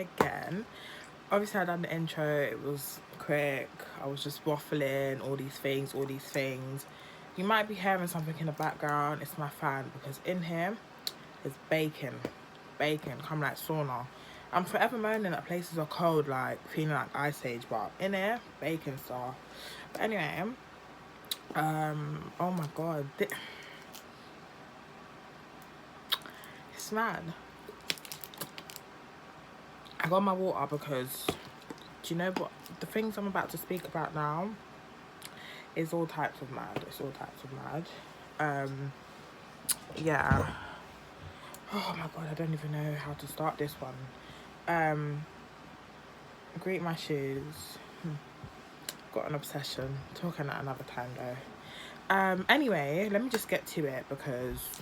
again. Obviously I done the intro, it was quick, I was just waffling, all these things. You might be hearing something in the background, it's my fan, because in here is bacon, come like sauna. I'm forever moaning that places are cold, like feeling like ice age, but in here, bacon star. But anyway, oh my god, it's mad. I got my water because, do you know what, the things I'm about to speak about now is all types of mad. It's all types of mad. Yeah. Oh my god, I don't even know how to start this one. Greet my shoes. Got an obsession. Talking at another time though. Anyway, let me just get to it because,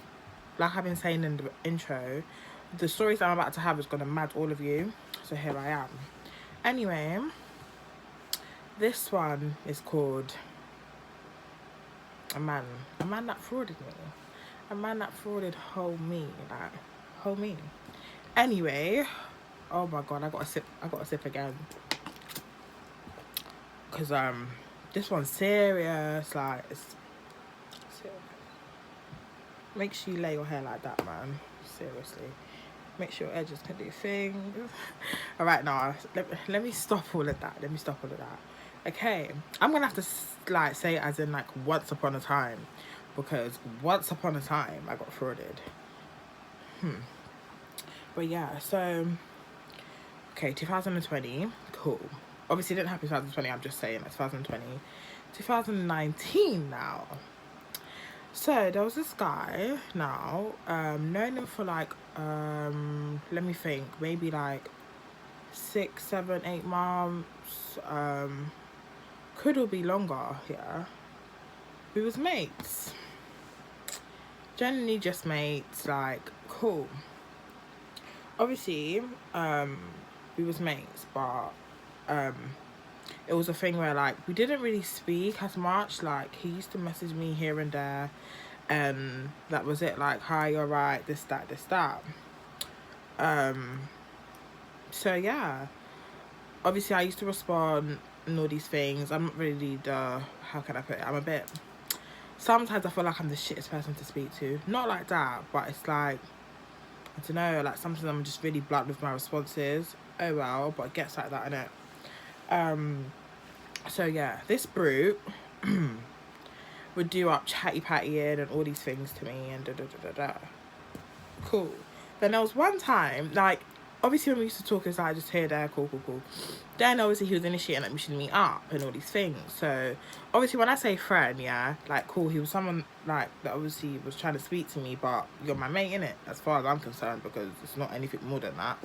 like I've been saying in the intro, the stories I'm about to have is gonna mad all of you. So here I am. Anyway, this one is called a man that frauded me. A man that frauded whole me. Anyway, oh my god, I got a sip again. Cause this one's serious, like it's serious. Make sure you lay your hair like that, man. Seriously. Make sure your edges can do things. Alright, now let me stop all of that. Okay, I'm gonna have to like say it as in like once upon a time, because once upon a time I got frauded. But yeah, so okay, 2020, cool. Obviously it didn't happen in 2020, I'm just saying it's 2020. 2019 now. So there was this guy now, known him for like let me think, maybe like 6, 7, 8 months, could all be longer, yeah. We was mates. Generally just mates, like cool. Obviously, we was mates, but it was a thing where like we didn't really speak as much. Like he used to message me here and there, and that was it. Like, hi, you're right, this that. So yeah, obviously I used to respond and all these things. I'm not really the, how can I put it, I'm a bit, sometimes I feel like I'm the shittest person to speak to. Not like that, but it's like, I don't know, like sometimes I'm just really blunt with my responses. Oh well, but it gets like that, innit? So yeah, this brute would do up chatty pattying and all these things to me and da. Cool. Then there was one time, like, obviously when we used to talk, it's like just here, there, cool. Then obviously he was initiating like we should meet up and all these things. So obviously when I say friend, yeah, like cool, he was someone like that obviously was trying to speak to me, but you're my mate, innit? As far as I'm concerned, because it's not anything more than that.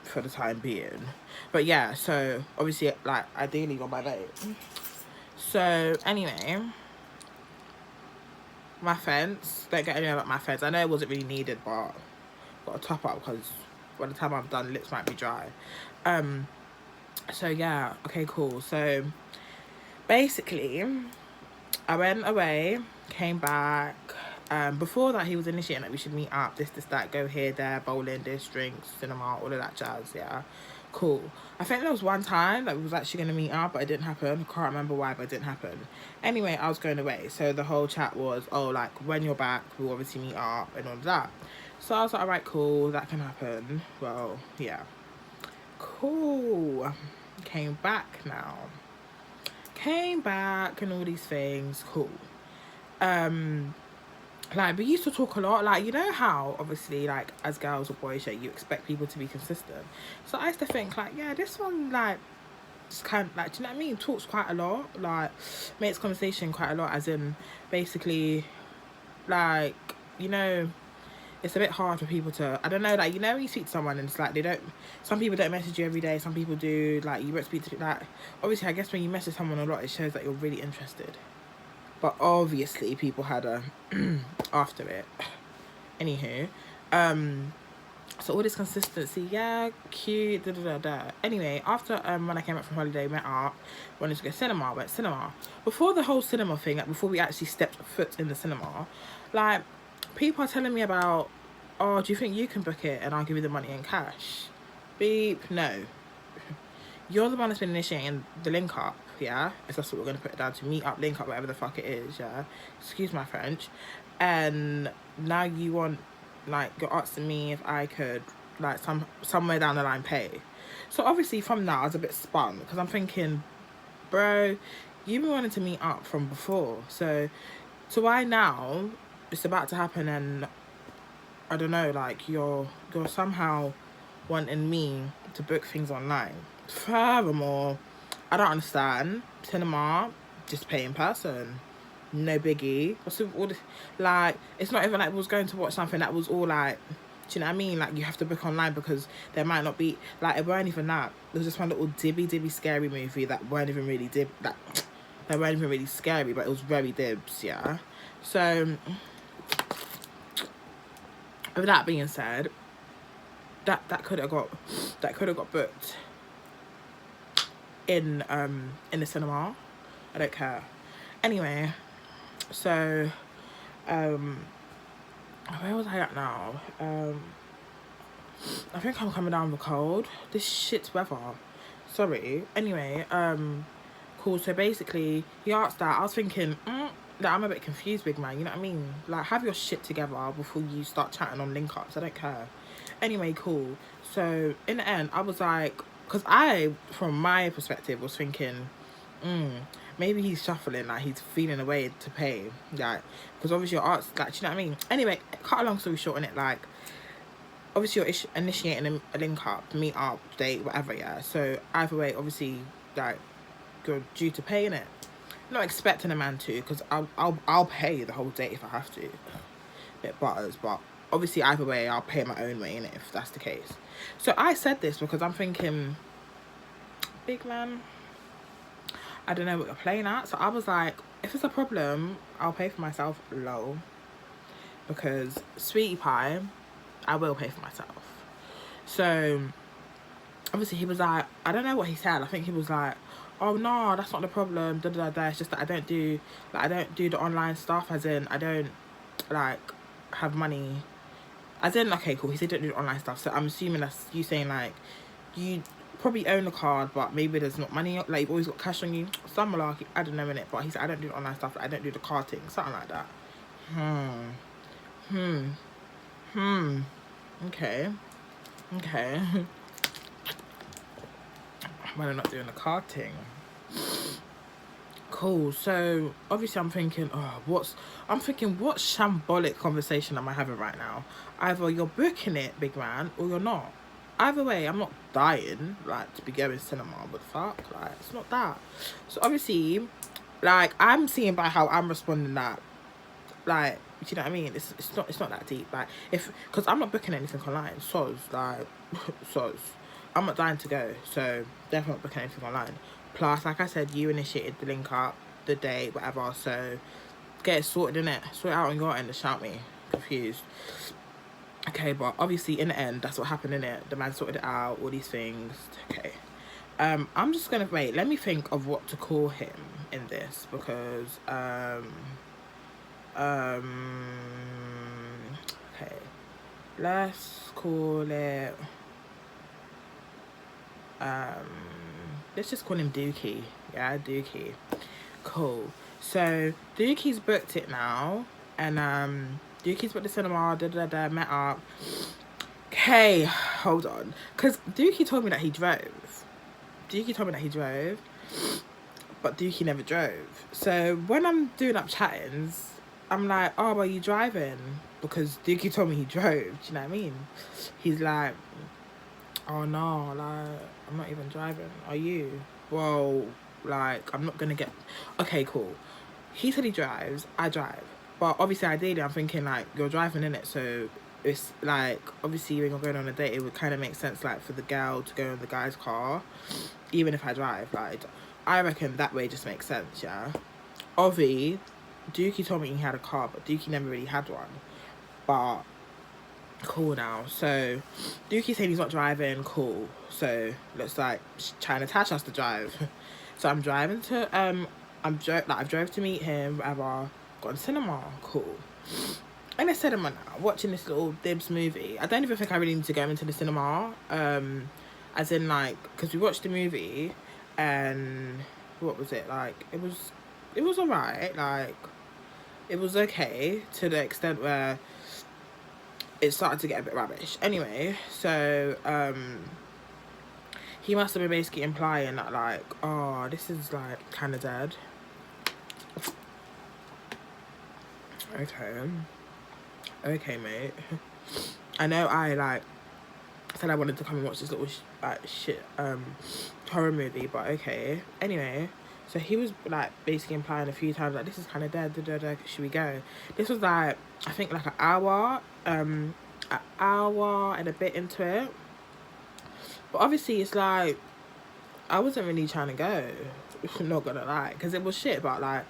For the time being. But yeah, so obviously like ideally you're my mate. So anyway, my fence, don't get anything about my fence. I know it wasn't really needed, but got to top up because by the time I'm done, lips might be dry. So yeah, okay, cool. So basically I went away, came back. Before that he was initiating that we should meet up, this, that, go here, there, bowling, this, drinks, cinema, all of that jazz, yeah. Cool. I think there was one time that we was actually going to meet up, but it didn't happen. I can't remember why, but it didn't happen. Anyway, I was going away, so the whole chat was, oh, like, when you're back, we'll obviously meet up and all of that. So I was like, alright, cool, that can happen. Well, yeah. Cool. Came back now. Came back and all these things. Cool. Like, we used to talk a lot. Like, you know how, obviously, like, as girls or boys, yeah, you expect people to be consistent. So I used to think, like, yeah, this one, like, just kind of, like, do you know what I mean? Talks quite a lot. Like, makes conversation quite a lot, as in, basically, like, you know, it's a bit hard for people to, I don't know, like, you know when you speak to someone and it's like, they don't, some people don't message you every day, some people do, like, you won't speak to, like, obviously, I guess when you message someone a lot, it shows that you're really interested. But obviously people had a after it. Anywho, so all this consistency, yeah, cute, Anyway, after when I came back from holiday, met up, wanted to go cinema, went cinema. Before the whole cinema thing, like before we actually stepped foot in the cinema, like people are telling me about oh, do you think you can book it and I'll give you the money in cash? Beep, no. You're the one that's been initiating the link up, yeah? If that's what we're going to put it down to, meet up, link up, whatever the fuck it is, yeah? Excuse my French. And now you want, like, you're asking me if I could, like, somewhere down the line pay. So obviously from now I was a bit spun, because I'm thinking, bro, you've been wanting to meet up from before. So why now it's about to happen and I don't know, like you're somehow wanting me to book things online. Furthermore, I don't understand. Cinema, just pay in person. No biggie. What's all this? Like, it's not even like we was going to watch something that was all like, do you know what I mean? Like, you have to book online because there might not be, like, it weren't even that. It was just one little dibby scary movie that weren't even really that weren't even really scary, but it was very dibs, yeah? So, with that being said, that could have got booked in the cinema. I don't care. Anyway, so where was I at now? I think I'm coming down with a cold. This shit's weather. Sorry. Anyway, cool. So basically, he asked that. I was thinking, that I'm a bit confused, big man. You know what I mean? Like, have your shit together before you start chatting on link ups. I don't care. Anyway, cool. So in the end, I was like, because I, from my perspective, was thinking, maybe he's shuffling, like he's feeling a way to pay, like, because obviously your art's, like, do you know what I mean? Anyway, cut a long story short on it, like, obviously you're initiating a link up, meet up, date, whatever, yeah. So either way, obviously, like, you're due to pay in it. Not expecting a man to, because I'll pay the whole date if I have to. Bit butters, but obviously either way, I'll pay my own way in it if that's the case. So I said this because I'm thinking, big man, I don't know what you're playing at. So I was like, if it's a problem, I'll pay for myself, lol. Because sweetie pie, I will pay for myself. So obviously he was like, I don't know what he said. I think he was like, oh no, that's not the problem. Da, da, da, da. It's just that I don't do the online stuff. As in, I don't like have money. As in, okay, cool. He said don't do the online stuff. So I'm assuming that's you saying like you probably own a card, but maybe there's not money. Like you've always got cash on you. Some malarkey, I don't know in it. But he said I don't do the online stuff. Like, I don't do the card thing, something like that. Okay. When I'm not doing the card thing. Cool. So obviously I'm thinking, what shambolic conversation am I having right now? Either you're booking it, big man, or you're not. Either way, I'm not dying, like, to be going cinema, but fuck, like, it's not that. So obviously, like, I'm seeing by how I'm responding that, like, do you know what I mean? It's not that deep, like, because I'm not booking anything online, soz, like, soz. I'm not dying to go, so definitely not booking anything online. Plus, like I said, you initiated the link up, the date, whatever, so get it sorted, innit? Sort it out on your end and shout me. Confused. Okay, but obviously in the end, that's what happened, innit? The man sorted it out, all these things. Okay. I'm just gonna wait, let me think of what to call him in this, because okay. Let's call it let's just call him Dookie. Yeah, Dookie. Cool. So Dookie's booked it now, and Dookie's booked the cinema. Met up. Okay, hold on, because Dookie told me that he drove. But Dookie never drove. So when I'm doing up chattings, I'm like, oh, are you driving? Because Dookie told me he drove. Do you know what I mean? He's like, oh no, like, I'm not even driving. Are you? Well, like, I'm not gonna get... Okay, cool. He said he drives, I drive. But obviously, ideally, I'm thinking, like, you're driving, innit? So it's like, obviously, when you're going on a date, it would kind of make sense, like, for the girl to go in the guy's car, even if I drive. Like, I reckon that way just makes sense, yeah? Obviously, Dookie told me he had a car, but Dookie never really had one. But cool now. So Dookie said he's not driving. Cool. So looks like trying to attach us to drive. So I'm driving to I've drove to meet him. Whatever. Got in cinema. Cool. in the cinema now, watching this little Dibs movie. I don't even think I really need to go into the cinema. As in, like, because we watched the movie, and what was it like? It was alright. Like, it was okay to the extent where it started to get a bit rubbish. Anyway, so he must have been basically implying that, like, oh, this is like kind of dead. Okay, mate. I know I like said I wanted to come and watch this little shit horror movie, but okay. Anyway, so he was like basically implying a few times like this is kind of dead. Should we go? This was like I think like an hour and a bit into it. But obviously it's like I wasn't really trying to go. I'm not gonna lie, because it was shit, but like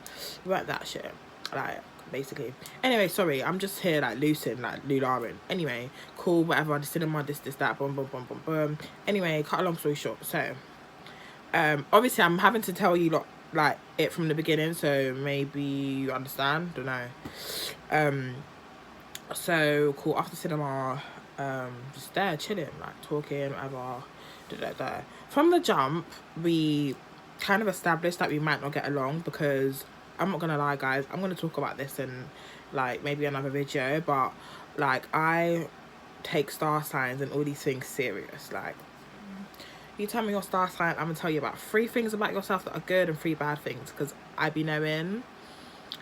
it weren't that shit. Like basically. Anyway, sorry, I'm just here like loosing, like lularing. Anyway, cool, whatever. The cinema, this, that, boom, boom, boom, boom, boom. Anyway, cut a long story short. So, obviously, I'm having to tell you like it from the beginning, so maybe you understand. Don't know. So cool. After cinema, just there chilling, like talking, whatever. From the jump, we kind of established that we might not get along because I'm not gonna lie, guys. I'm gonna talk about this in like maybe another video, but like I take star signs and all these things serious. Like, you tell me your star sign, I'm gonna tell you about 3 things about yourself that are good and 3 bad things, because I be knowing.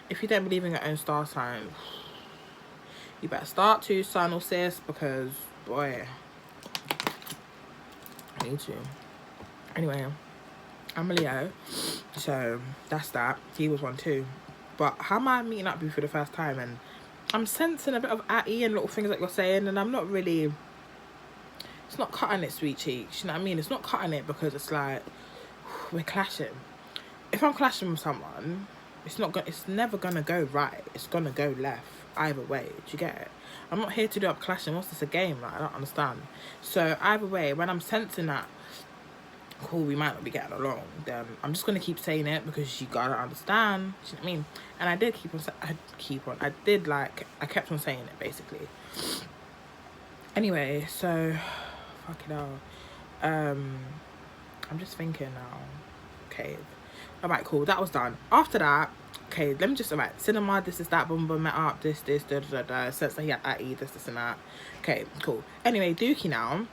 If you don't believe in your own star sign, you better start to, son or sis, because boy, I need to. Anyway, I'm a Leo, so that's that. He was one too. But how am I meeting up with you for the first time? And I'm sensing a bit of atty and little things that you're saying, and I'm not really, it's not cutting it, sweet cheeks, you know what I mean? It's not cutting it because it's like, we're clashing. If I'm clashing with someone, it's never gonna go right. It's gonna go left, either way. Do you get it? I'm not here to do up clashing. What's this, a game? Like, I don't understand. So either way, when I'm sensing that, cool, we might not be getting along, then I'm just gonna keep saying it because you gotta understand. Do you know what I mean? And I did I kept on saying it basically. Anyway, so fucking hell. I'm just thinking now. Okay, alright, cool, that was done. After that, okay, let me just, alright, cinema, this is that, boom boom, met up, this, sense that he had that, this and that. Okay, cool. Anyway, Dookie now,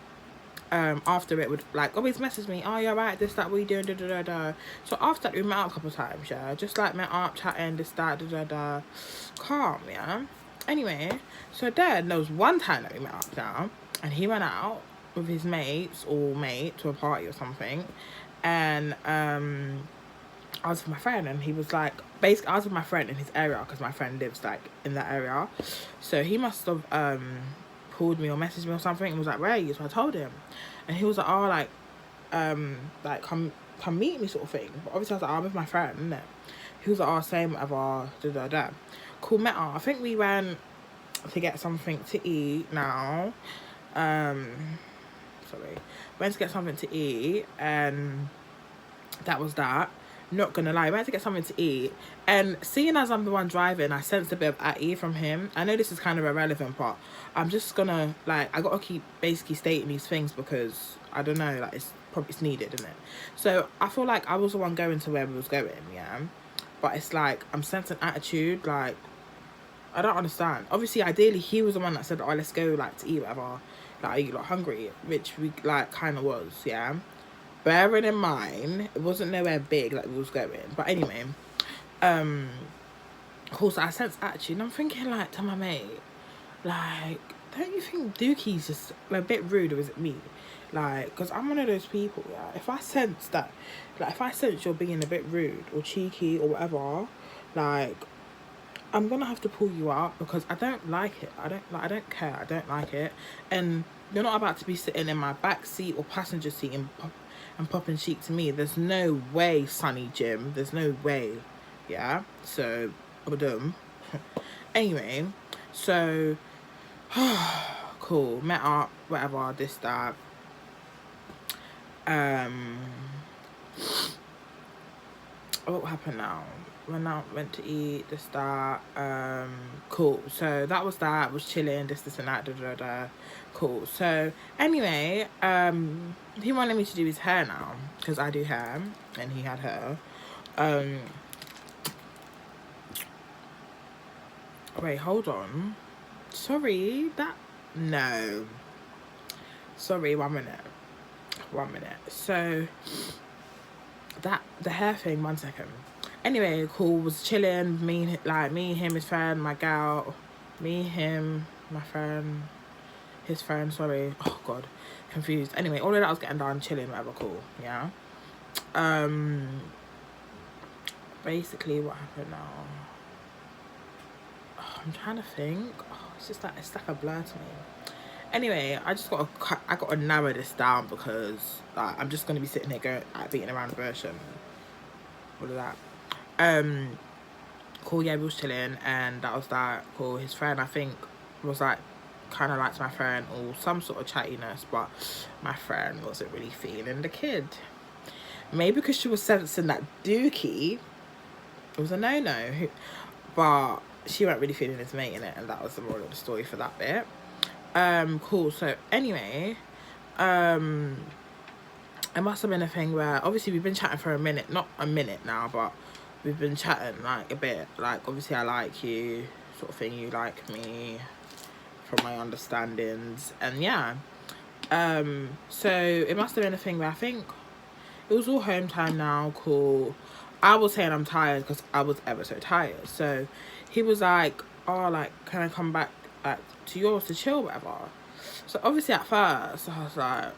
after it would like always message me, oh, you're right, this, that, what are you doing, So after that, we met up a couple of times, yeah, just like met up, chatting, this, that, calm, yeah. Anyway, so then there was one time that we met up now, and he went out with his mates or mate to a party or something, and I was with my friend, and he was like, basically I was with my friend in his area because my friend lives like in that area, so he must have called me or messaged me or something and was like, where are you? So I told him, and he was like, oh, like come meet me sort of thing. But obviously I was like, oh, I'm with my friend, innit? He was like, oh, same, whatever, cool, met her. I think we went to get something to eat now. Went to get something to eat, and that was that. Not gonna lie, we went to get something to eat, and seeing as I'm the one driving, I sensed a bit of atty from him. I know this is kind of irrelevant, but I'm just gonna, like, I gotta keep basically stating these things because I don't know, like, it's needed, isn't it? So I feel like I was the one going to where we was going, yeah, but it's like I'm sensing attitude. Like, I don't understand. Obviously, ideally, he was the one that said, oh, let's go, like, to eat, whatever, like, are you like hungry? Which we like kind of was, yeah. Bearing in mind, it wasn't nowhere big like we was going. But anyway, of course, I sense attitude, and I'm thinking, like, to my mate, like, don't you think Dookie's just like, a bit rude, or is it me? Like, because I'm one of those people, yeah, if I sense you're being a bit rude or cheeky or whatever, like, I'm gonna have to pull you out because I don't like it. I don't care. I don't like it. And you're not about to be sitting in my back seat or passenger seat and popping cheek to me. There's no way, Sonny Jim. There's no way. Yeah. So, anyway, so cool. Met up. Whatever. This, that. What happened now? went to eat, this, that, cool. So that was that, was chilling, this and that, cool. So anyway, he wanted me to do his hair now, because I do hair, and he had hair. Wait, hold on. Sorry, no. Sorry, 1 minute. So, the hair thing, 1 second. Anyway, cool, was chilling, me, him, his friend, my gal, me, him, my friend, his friend, sorry. Oh, God, confused. Anyway, all of that was getting done, chilling, whatever, cool, yeah. Basically, what happened now? Oh, I'm trying to think. Oh, it's like a blur to me. Anyway, I gotta narrow this down because I'm just gonna be sitting here going beating around the bush and all of that. Cool, yeah, we was chilling and that was that. Cool, his friend I think was like kind of liked my friend or some sort of chattiness, but my friend wasn't really feeling the kid. Maybe because she was sensing that dookie, it was a no, but she wasn't really feeling his mate in it, and that was the moral of the story for that bit. Cool. So anyway, it must have been a thing where obviously we've been chatting for a minute, not a minute now, but we've been chatting like a bit. Like obviously I like you, sort of thing. You like me, from my understandings, and yeah. So it must have been a thing where I think it was all home time now. Cool. I was saying I'm tired because I was ever so tired. So he was like, oh, like, can I come back like to yours to chill, whatever. So obviously at first I was like,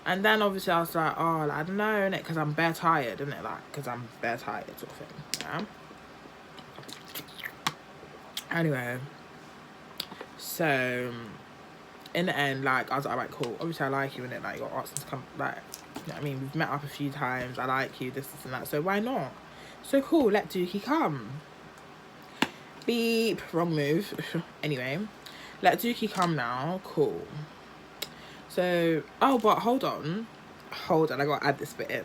and then obviously I was like, oh, like, I don't know, innit, because I'm bare tired, innit, like, because I'm bare tired, sort of thing, yeah. Anyway, so in the end, like, I was like, alright, cool. Obviously I like you, innit, like, you're asking to come, like, you know what I mean, we've met up a few times, I like you, this and that, so why not? So cool, let Dookie come. Beep, wrong move. Anyway, let Dookie come now, cool. So, oh, but hold on, I gotta add this bit in.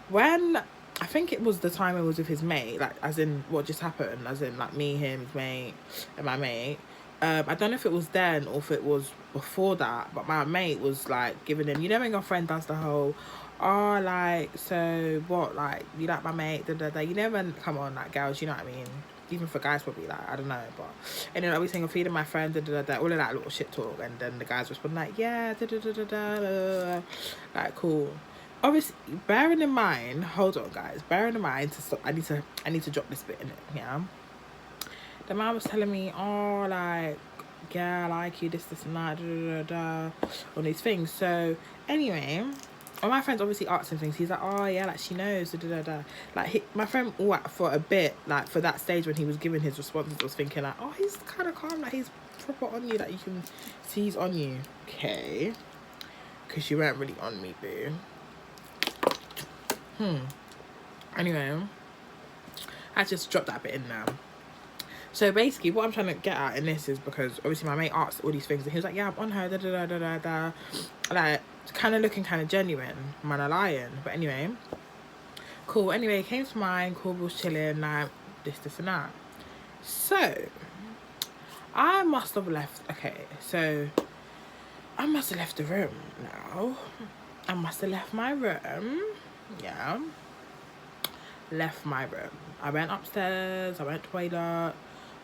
When, I think it was the time it was with his mate, like, as in, what just happened, as in, like, me, him, his mate, and my mate, I don't know if it was then or if it was before that, but my mate was, like, giving him, you know when your friend does the whole, oh, like, so, what, like, you like my mate, da-da-da, you know when, come on, like, girls, you know what I mean? Even for guys probably, like, I don't know, but and then everything, I'm feeding my friend, da-da-da-da, all of that little shit talk, and then the guys respond like, yeah, da-da-da-da-da, like, cool. Obviously, bearing in mind, hold on, guys, bearing in mind to stop, I need to drop this bit in it, yeah. The man was telling me, oh, like, yeah, I like you, this and that, da-da-da-da, all these things. So anyway, all my friends obviously asked him things. He's like, oh yeah, like she knows, da-da-da-da. Like my friend, for a bit, like for that stage when he was giving his responses, was thinking like, oh, he's kind of calm, like he's proper on you, like you can see he's on you. Okay, because you weren't really on me, boo. Anyway, I just dropped that bit in now. So basically, what I'm trying to get at in this is because obviously my mate asked all these things and he was like, yeah, I'm on her, da da da da da, like kind of looking kind of genuine, man, I lying. But anyway, cool. Anyway, it came to mine, cool, was chilling, like this and that. So I must have left. Okay, so I must have left the room now. I must have left my room. Yeah, left my room. I went upstairs. I went to the toilet.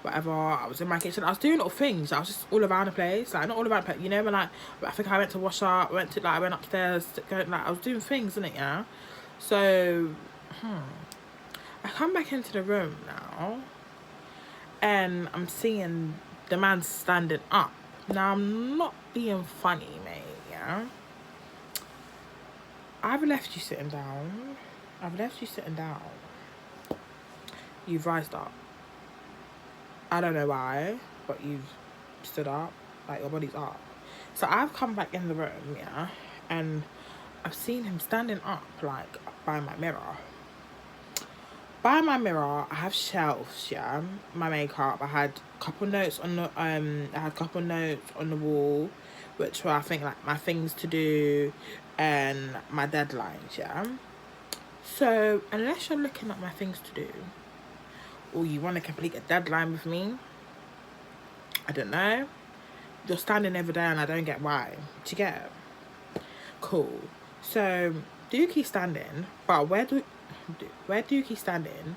Whatever, I was in my kitchen, I was doing little things, I was just all around the place, like, not all around the place, you know, when, like, I think I went to wash up, I went upstairs, like, I was doing things, innit, yeah, so, I come back into the room now, and I'm seeing the man standing up. Now, I'm not being funny, mate, yeah, I've left you sitting down, you've rised up. I don't know why, but you've stood up, like your body's up. So I've come back in the room, yeah, and I've seen him standing up, like, by my mirror. By my mirror, I have shelves, yeah, my makeup. I had a couple notes on the wall, which were, I think, like, my things to do and my deadlines, yeah. So unless you're looking at my things to do, or you want to complete a deadline with me, I don't know. You're standing over there and I don't get why. Do you get it? Cool. So Dookie standing, but where Dookie standing,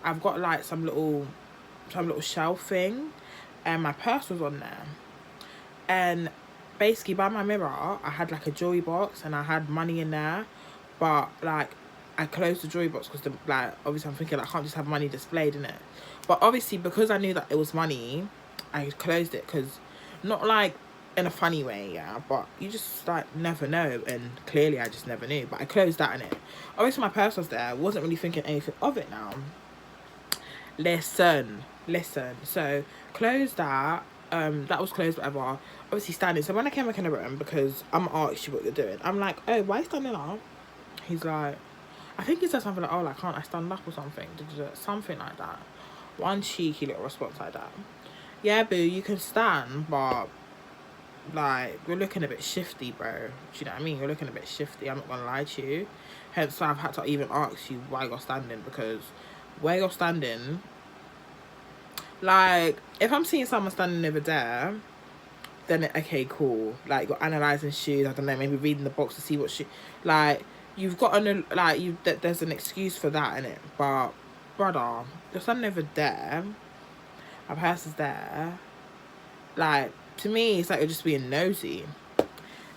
I've got like some little shelf thing, and my purse was on there. And basically by my mirror, I had like a jewelry box and I had money in there, but like I closed the jewelry box because like obviously I'm thinking like, I can't just have money displayed in it. But obviously because I knew that it was money, I closed it, because not like in a funny way, yeah, but you just like never know, and clearly I just never knew. But I closed that in it. Obviously my purse was there. I wasn't really thinking anything of it now. Listen. So closed that. That was closed, whatever. Obviously standing. So when I came back in the room, because I'm asked you what you're doing, I'm like, oh, why are you standing up? He's like, I think he said something like, oh, like, can't I stand up or something? Something like that. One cheeky little response like that. Yeah, boo, you can stand, but like, you're looking a bit shifty, bro. Do you know what I mean? You're looking a bit shifty. I'm not gonna lie to you. Hence, I've had to even ask you why you're standing, because where you're standing, like, if I'm seeing someone standing over there, then okay, cool. Like, you're analysing shoes, I don't know, maybe reading the box to see what shoe, like, you've got an, like, there's an excuse for that, innit? But, brother, you're standing over there, my purse is there, like, to me, it's like you're just being nosy.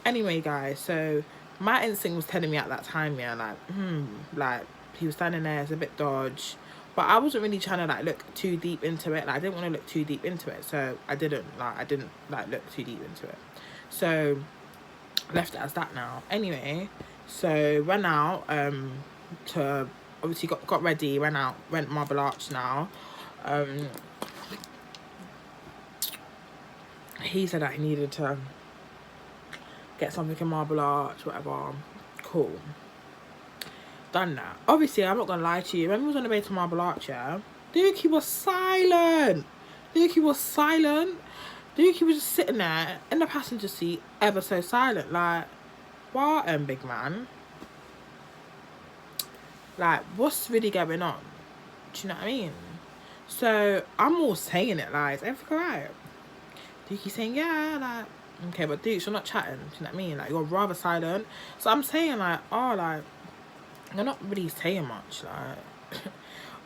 Anyway, guys, so my instinct was telling me at that time, yeah, like, like, he was standing there, it's a bit dodge. But I wasn't really trying to, like, look too deep into it. Like, I didn't want to look too deep into it. So, I didn't look too deep into it. So, left it as that now. Anyway, so, went out, to, obviously got ready, went Marble Arch now. He said that he needed to get something in Marble Arch, whatever. Cool. Done that. Obviously, I'm not gonna lie to you. When we was on the way to Marble Arch, yeah, Dookie was silent. Dookie was just sitting there in the passenger seat, ever so silent. Like, what, big man? Like, what's really going on? Do you know what I mean? So, I'm all saying it, like, is everything alright? Dookie saying, yeah, like, okay, but Dukes, you're not chatting. Do you know what I mean? Like, you're rather silent. So, I'm saying, like, oh, like, you're not really saying much, like.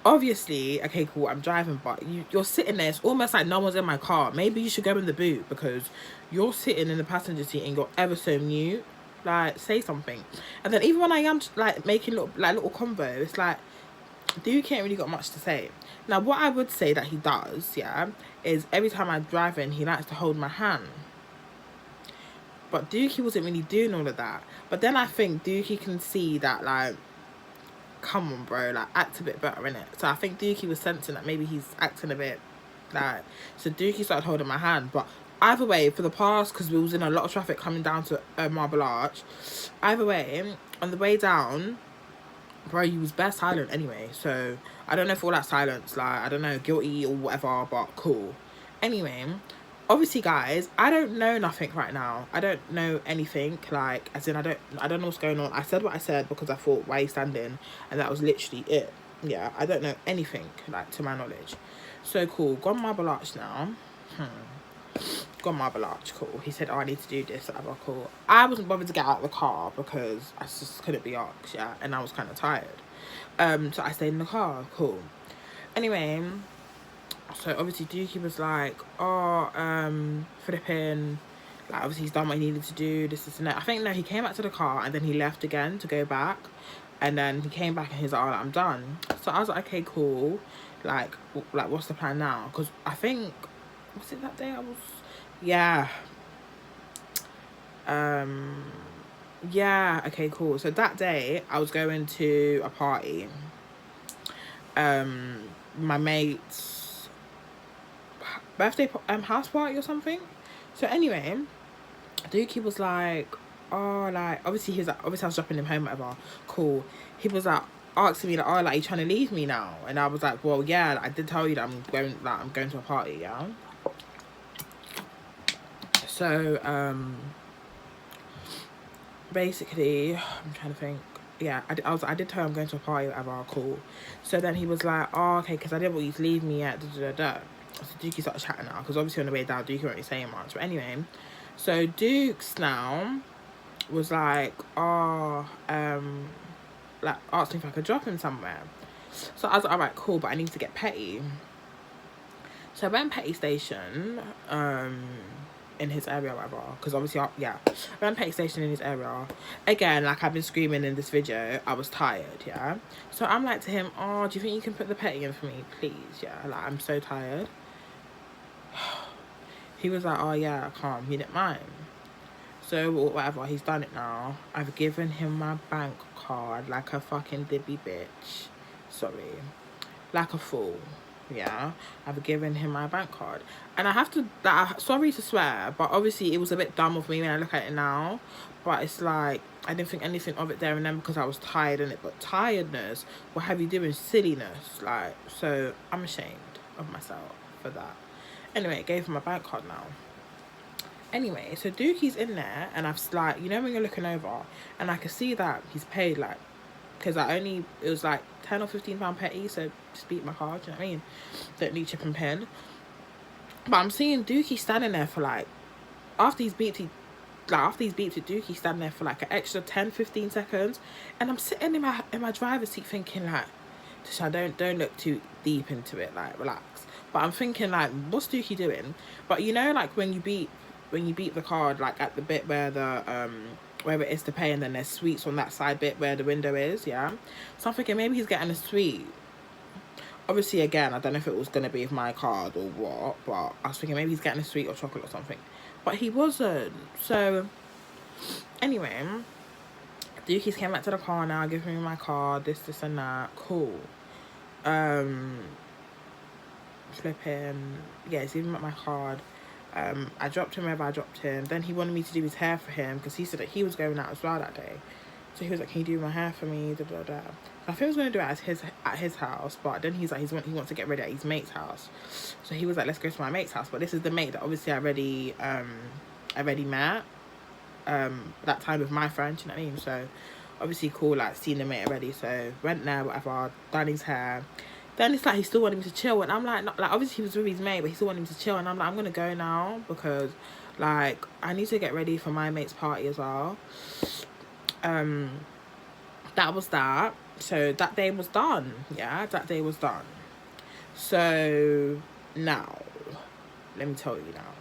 Obviously, okay, cool, I'm driving, but you're sitting there, it's almost like no one's in my car. Maybe you should go in the boot, because you're sitting in the passenger seat and you're ever so mute. Like, say something. And then even when I am, like, making little convo, it's like, Duke ain't really got much to say. Now, what I would say that he does, yeah, is every time I'm driving, he likes to hold my hand. But Dookie wasn't really doing all of that. But then I think Dookie can see that, like, come on, bro, like, act a bit better, innit? So I think Dookie was sensing that maybe he's acting a bit, like, so Dookie started holding my hand. But either way, for the past, because we was in a lot of traffic coming down to Marble Arch, either way, on the way down, bro, you was bare silent anyway. So I don't know if all that silence, like, I don't know, guilty or whatever, but cool. Anyway, obviously, guys, I don't know nothing right now. I don't know anything, like, as in, I don't know what's going on. I said what I said because I thought, why are you standing? And that was literally it. Yeah, I don't know anything, like, to my knowledge. So, cool. Gone Marble Arch now. Gone Marble Arch, cool. He said, oh, I need to do this, whatever, cool. I wasn't bothered to get out of the car because I just couldn't be asked, yeah, and I was kind of tired. So I stayed in the car, cool. Anyway, so obviously Dookie was like, oh, flipping, like, obviously he's done what he needed to do, this and that. I think, no, he came back to the car and then he left again to go back. And then he came back and he's like, oh, I'm done. So I was like, okay, cool. Like, what's the plan now? Because I think, was it that day I was, yeah. Yeah, okay, cool. So that day I was going to a party. My mate's birthday house party or something. So anyway, Dookie was like, oh, like, obviously I was dropping him home, whatever, cool. He was like asking me, like, oh, like, you trying to leave me now? And I was like, well, yeah, I did tell you that I'm going to a party, yeah. So basically, I'm trying to think, yeah, I did tell him I'm going to a party, whatever, cool. So then he was like, oh, okay, because I didn't want you to leave me yet, da da da da. So Dookie started chatting now, because obviously on the way down, Dookie wasn't really saying much. But anyway, so Dukes now was like, oh, like asked me if I could drop him somewhere. So I was like, all right, cool, but I need to get petty. So I went petty station, in his area, whatever, because obviously, yeah, I went petty station in his area. Again, like I've been screaming in this video, I was tired, yeah. So I'm like to him, oh, do you think you can put the petty in for me, please? Yeah, like I'm so tired. He was like, oh yeah, calm, he didn't mind. So whatever, he's done it now. I've given him my bank card like a fucking dibby bitch. Sorry, like a fool. Yeah, I've given him my bank card, and I have to, like, sorry to swear, but obviously it was a bit dumb of me when I look at it now. But it's like I didn't think anything of it there and then because I was tired in it. But tiredness will have you doing silliness, like, so I'm ashamed of myself for that. Anyway, gave him my bank card now. Anyway, so Dookie's in there, and I've like, you know when you're looking over, and I can see that he's paid, like, because it was like £10 or £15 petty, so just beat my card, do you know what I mean? Don't need chip and pin. But I'm seeing Dookie standing there for like, after he's beat it, Dookie standing there for like an extra 10-15 seconds, and I'm sitting in my driver's seat thinking like, Tasha, don't look too deep into it, like relax. But I'm thinking like, what's Dookie doing? But you know, like when you beat the card, like at the bit where the where it is to pay, and then there's sweets on that side bit where the window is, yeah. So I'm thinking maybe he's getting a sweet. Obviously, again, I don't know if it was gonna be with my card or what, but I was thinking maybe he's getting a sweet or chocolate or something. But he wasn't. So anyway, Dookies came back to the car now, giving me my card, this and that. Cool. Flipping, yeah, he's giving me my card. I dropped him wherever I dropped him. Then he wanted me to do his hair for him because he said that he was going out as well that day. So he was like, can you do my hair for me? Da, da, da. I think he was going to do it at his house, but then he's like, he wants to get ready at his mate's house. So he was like, let's go to my mate's house. But this is the mate that obviously I already met that time with my friend, you know what I mean? So obviously cool, like seeing the mate already. So went there, whatever, done his hair. Then it's like he still wanted me to chill, and I'm like, not, like obviously he was with his mate, but he still wanted me to chill, and I'm like, I'm gonna go now because like I need to get ready for my mate's party as well. That was that. So that day was done. Yeah, that day was done. So now, let me tell you now.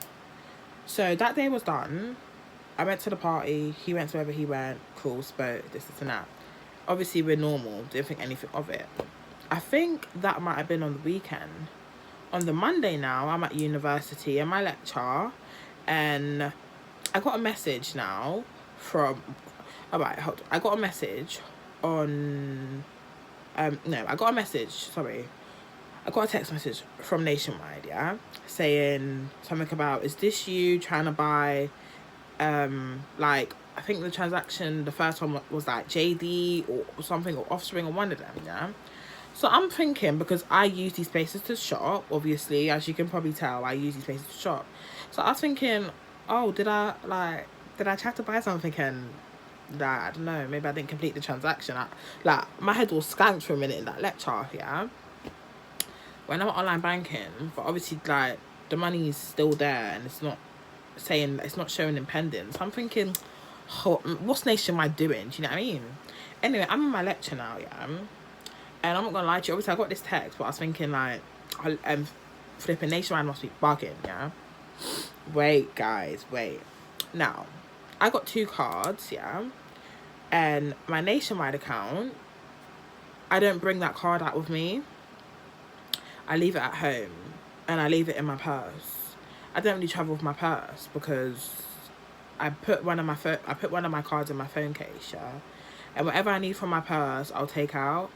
So that day was done. I went to the party. He went to wherever he went. Cool, spoke, this and that. Obviously, we're normal. Didn't think anything of it. I think that might have been on the weekend. On the Monday now, I'm at university in my lecture, and I got a message now from... Alright, hold on. I got a message on... no, I got a message, sorry. I got a text message from Nationwide, yeah? Saying something about, is this you trying to buy... like, I think the transaction, the first one was like JD or something, or Offspring, or one of them, yeah? So I'm thinking, because I use these places to shop, obviously, as you can probably tell, I use these places to shop. So I was thinking, oh, did I try to buy something and, like, I don't know, maybe I didn't complete the transaction. My head was skanked for a minute in that lecture, yeah? When I'm online banking, but obviously, like, the money is still there and it's not showing in pending. So I'm thinking, oh, what's Nationwide doing? Do you know what I mean? Anyway, I'm in my lecture now, yeah? And I'm not gonna lie to you, obviously I got this text, but I was thinking like, flipping Nationwide must be bugging, yeah? Wait, guys, wait. Now, I got 2 cards, yeah? And my Nationwide account, I don't bring that card out with me. I leave it at home, and I leave it in my purse. I don't really travel with my purse because I put one of my cards in my phone case, yeah? And whatever I need from my purse, I'll take out.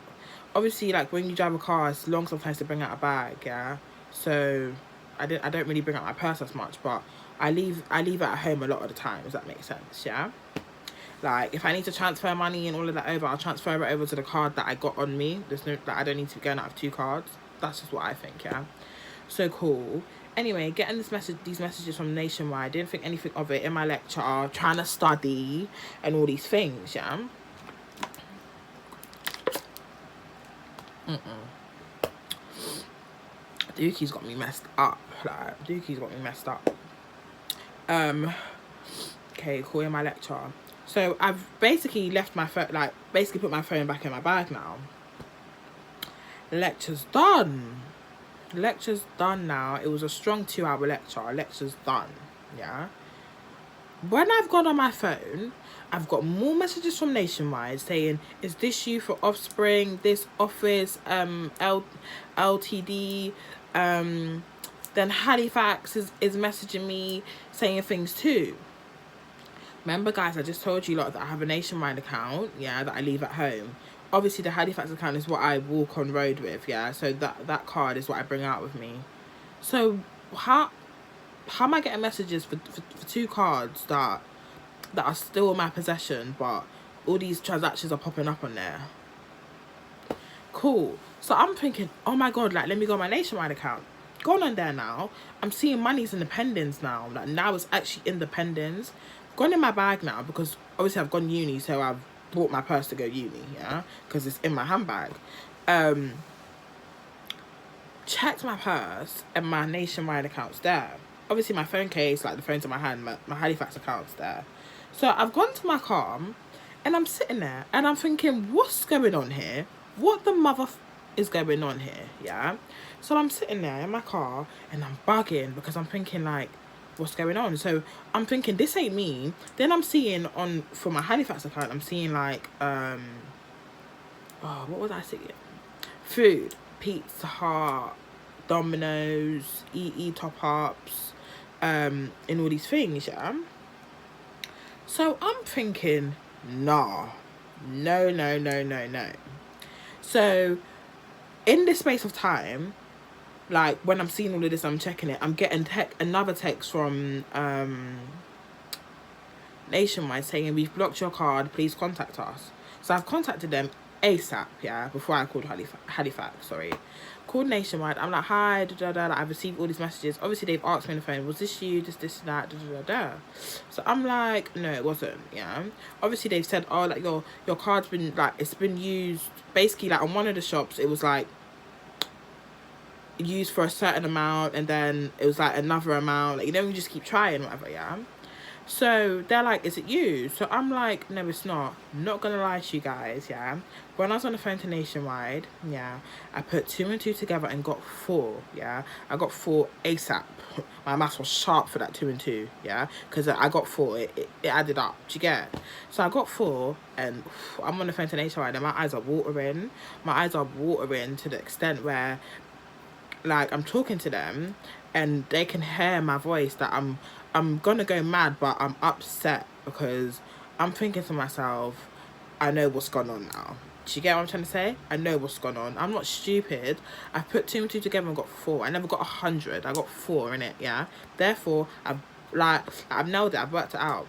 Obviously, like, when you drive a car, it's long sometimes to bring out a bag, yeah? So, I don't really bring out my purse as much, but I leave it at home a lot of the time, does that make sense, yeah? Like, if I need to transfer money and all of that over, I'll transfer it over to the card that I got on me. There's no, like, I don't need to be going out of 2 cards. That's just what I think, yeah? So cool. Anyway, getting these messages from Nationwide, didn't think anything of it in my lecture, trying to study and all these things, yeah? Dookie's got me messed up. Like, Dookie's got me messed up. Okay, calling my lecture. So I've basically left my phone, like, basically put my phone back in my bag now. Lecture's done. Lecture's done now. It was a strong 2-hour lecture. Lecture's done. Yeah. When I've gone on my phone, I've got more messages from Nationwide saying, is this you for Offspring, this office, LTD, then Halifax is messaging me saying things too. Remember, guys, I just told you lot that I have a Nationwide account, yeah, that I leave at home. Obviously, the Halifax account is what I walk on road with, yeah, so that card is what I bring out with me. So how am I getting messages for 2 cards that are still in my possession, but all these transactions are popping up on there? Cool. So I'm thinking, oh my god, like, let me go on my Nationwide account. Gone on there now. I'm seeing money's in the pendings now. Like, now it's actually in the pendings. Gone in my bag now because obviously I've gone uni, so I've bought my purse to go uni, yeah, because it's in my handbag. Checked my purse and my Nationwide account's there. Obviously my phone case, like the phone's in my hand, my Halifax account's there. So I've gone to my car and I'm sitting there and I'm thinking, what's going on here? What the mother is going on here, yeah? So I'm sitting there in my car and I'm bugging because I'm thinking, like, what's going on? So I'm thinking, this ain't me. Then I'm seeing for my Halifax account, I'm seeing like, what was I seeing? Food, Pizza Hut, Domino's, EE top-ups, and all these things, yeah? So I'm thinking, nah, no. So in this space of time, like, when I'm seeing all of this, I'm checking it, I'm getting another text from Nationwide saying, we've blocked your card, please contact us. So I've contacted them ASAP, yeah, before I called Halifax, sorry. Called Nationwide, I'm like, hi, like, I've received all these messages. Obviously they've asked me on the phone, was this you, this and that, So I'm like, no, it wasn't, yeah. Obviously they've said, oh, like, your card's been, like, it's been used, basically, like, on one of the shops, it was like used for a certain amount, and then it was like another amount, like, you know, you just keep trying, whatever, yeah. So they're like, is it you? So I'm like, no, it's not. Not gonna lie to you guys, yeah. When I was on the phone to Nationwide, yeah, I put 2 and 2 together and got 4, yeah. I got 4 ASAP. My maths was sharp for that 2 and 2, yeah, because I got 4. It added up. Do you get? So I got 4, and I'm on the phone to Nationwide, and my eyes are watering. My eyes are watering to the extent where, like, I'm talking to them, and they can hear my voice that I'm gonna go mad, but I'm upset because I'm thinking to myself, I know what's gone on now. Do you get what I'm trying to say? I know what's gone on. I'm not stupid. I put 2 and 2 together and got 4. I never got 100. I got 4 in it, yeah? Therefore, I've nailed it. I've worked it out.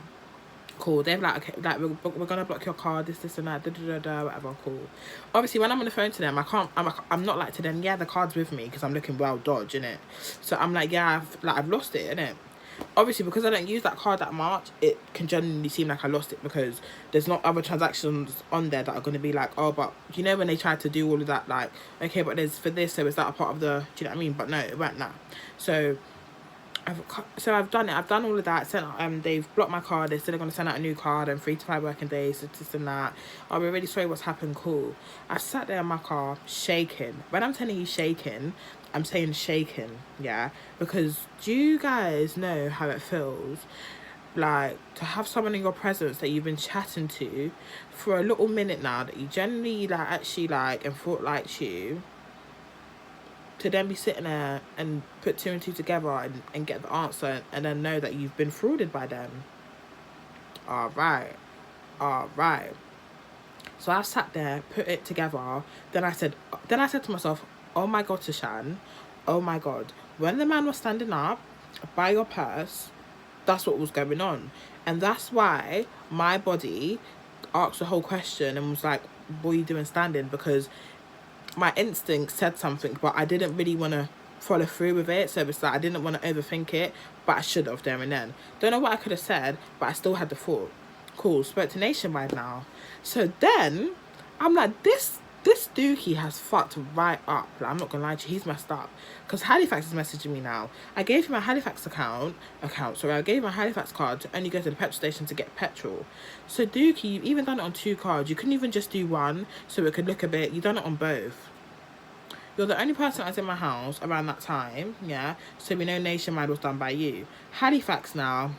Cool. They're like, okay, like, we're gonna block your card, this and that, whatever. Cool. Obviously, when I'm on the phone to them, I'm not like to them, yeah, the card's with me because I'm looking well dodged, innit? So I'm like, yeah, I've lost it, innit? Obviously, because I don't use that card that much, it can genuinely seem like I lost it because there's not other transactions on there that are going to be like, oh, but you know when they tried to do all of that, like, okay, but there's for this, so is that a part of the, do you know what I mean? But no, it weren't that. So I've done it. I've done all of that. They've blocked my card. They said they're going to send out a new card and 3 to 5 working days, this and that. I'll be really sorry what's happened. Cool. I sat there in my car shaking. When I'm telling you shaking, I'm saying shaking, yeah? Because do you guys know how it feels, like, to have someone in your presence that you've been chatting to for a little minute now, that you generally, like, actually like and thought liked you, to then be sitting there and put 2 and 2 together and get the answer and then know that you've been frauded by them? All right. So I sat there, put it together. Then I said to myself, oh my God, Tashan, oh my God. When the man was standing up by your purse, that's what was going on. And that's why my body asked the whole question and was like, what are you doing standing? Because my instinct said something, but I didn't really want to follow through with it. So it's like I didn't want to overthink it, but I should have there and then. Don't know what I could have said, but I still had the thought. Cool, spoke to Nationwide now. So then I'm like, this This Dookie has fucked right up. Like, I'm not gonna lie to you, he's messed up. Because Halifax is messaging me now. I gave him my Halifax I gave him my Halifax card to only go to the petrol station to get petrol. So Dookie, you've even done it on 2 cards. You couldn't even just do one so it could look a bit. You've done it on both. You're the only person that's in my house around that time, yeah? So we know Nationwide was done by you. Halifax now,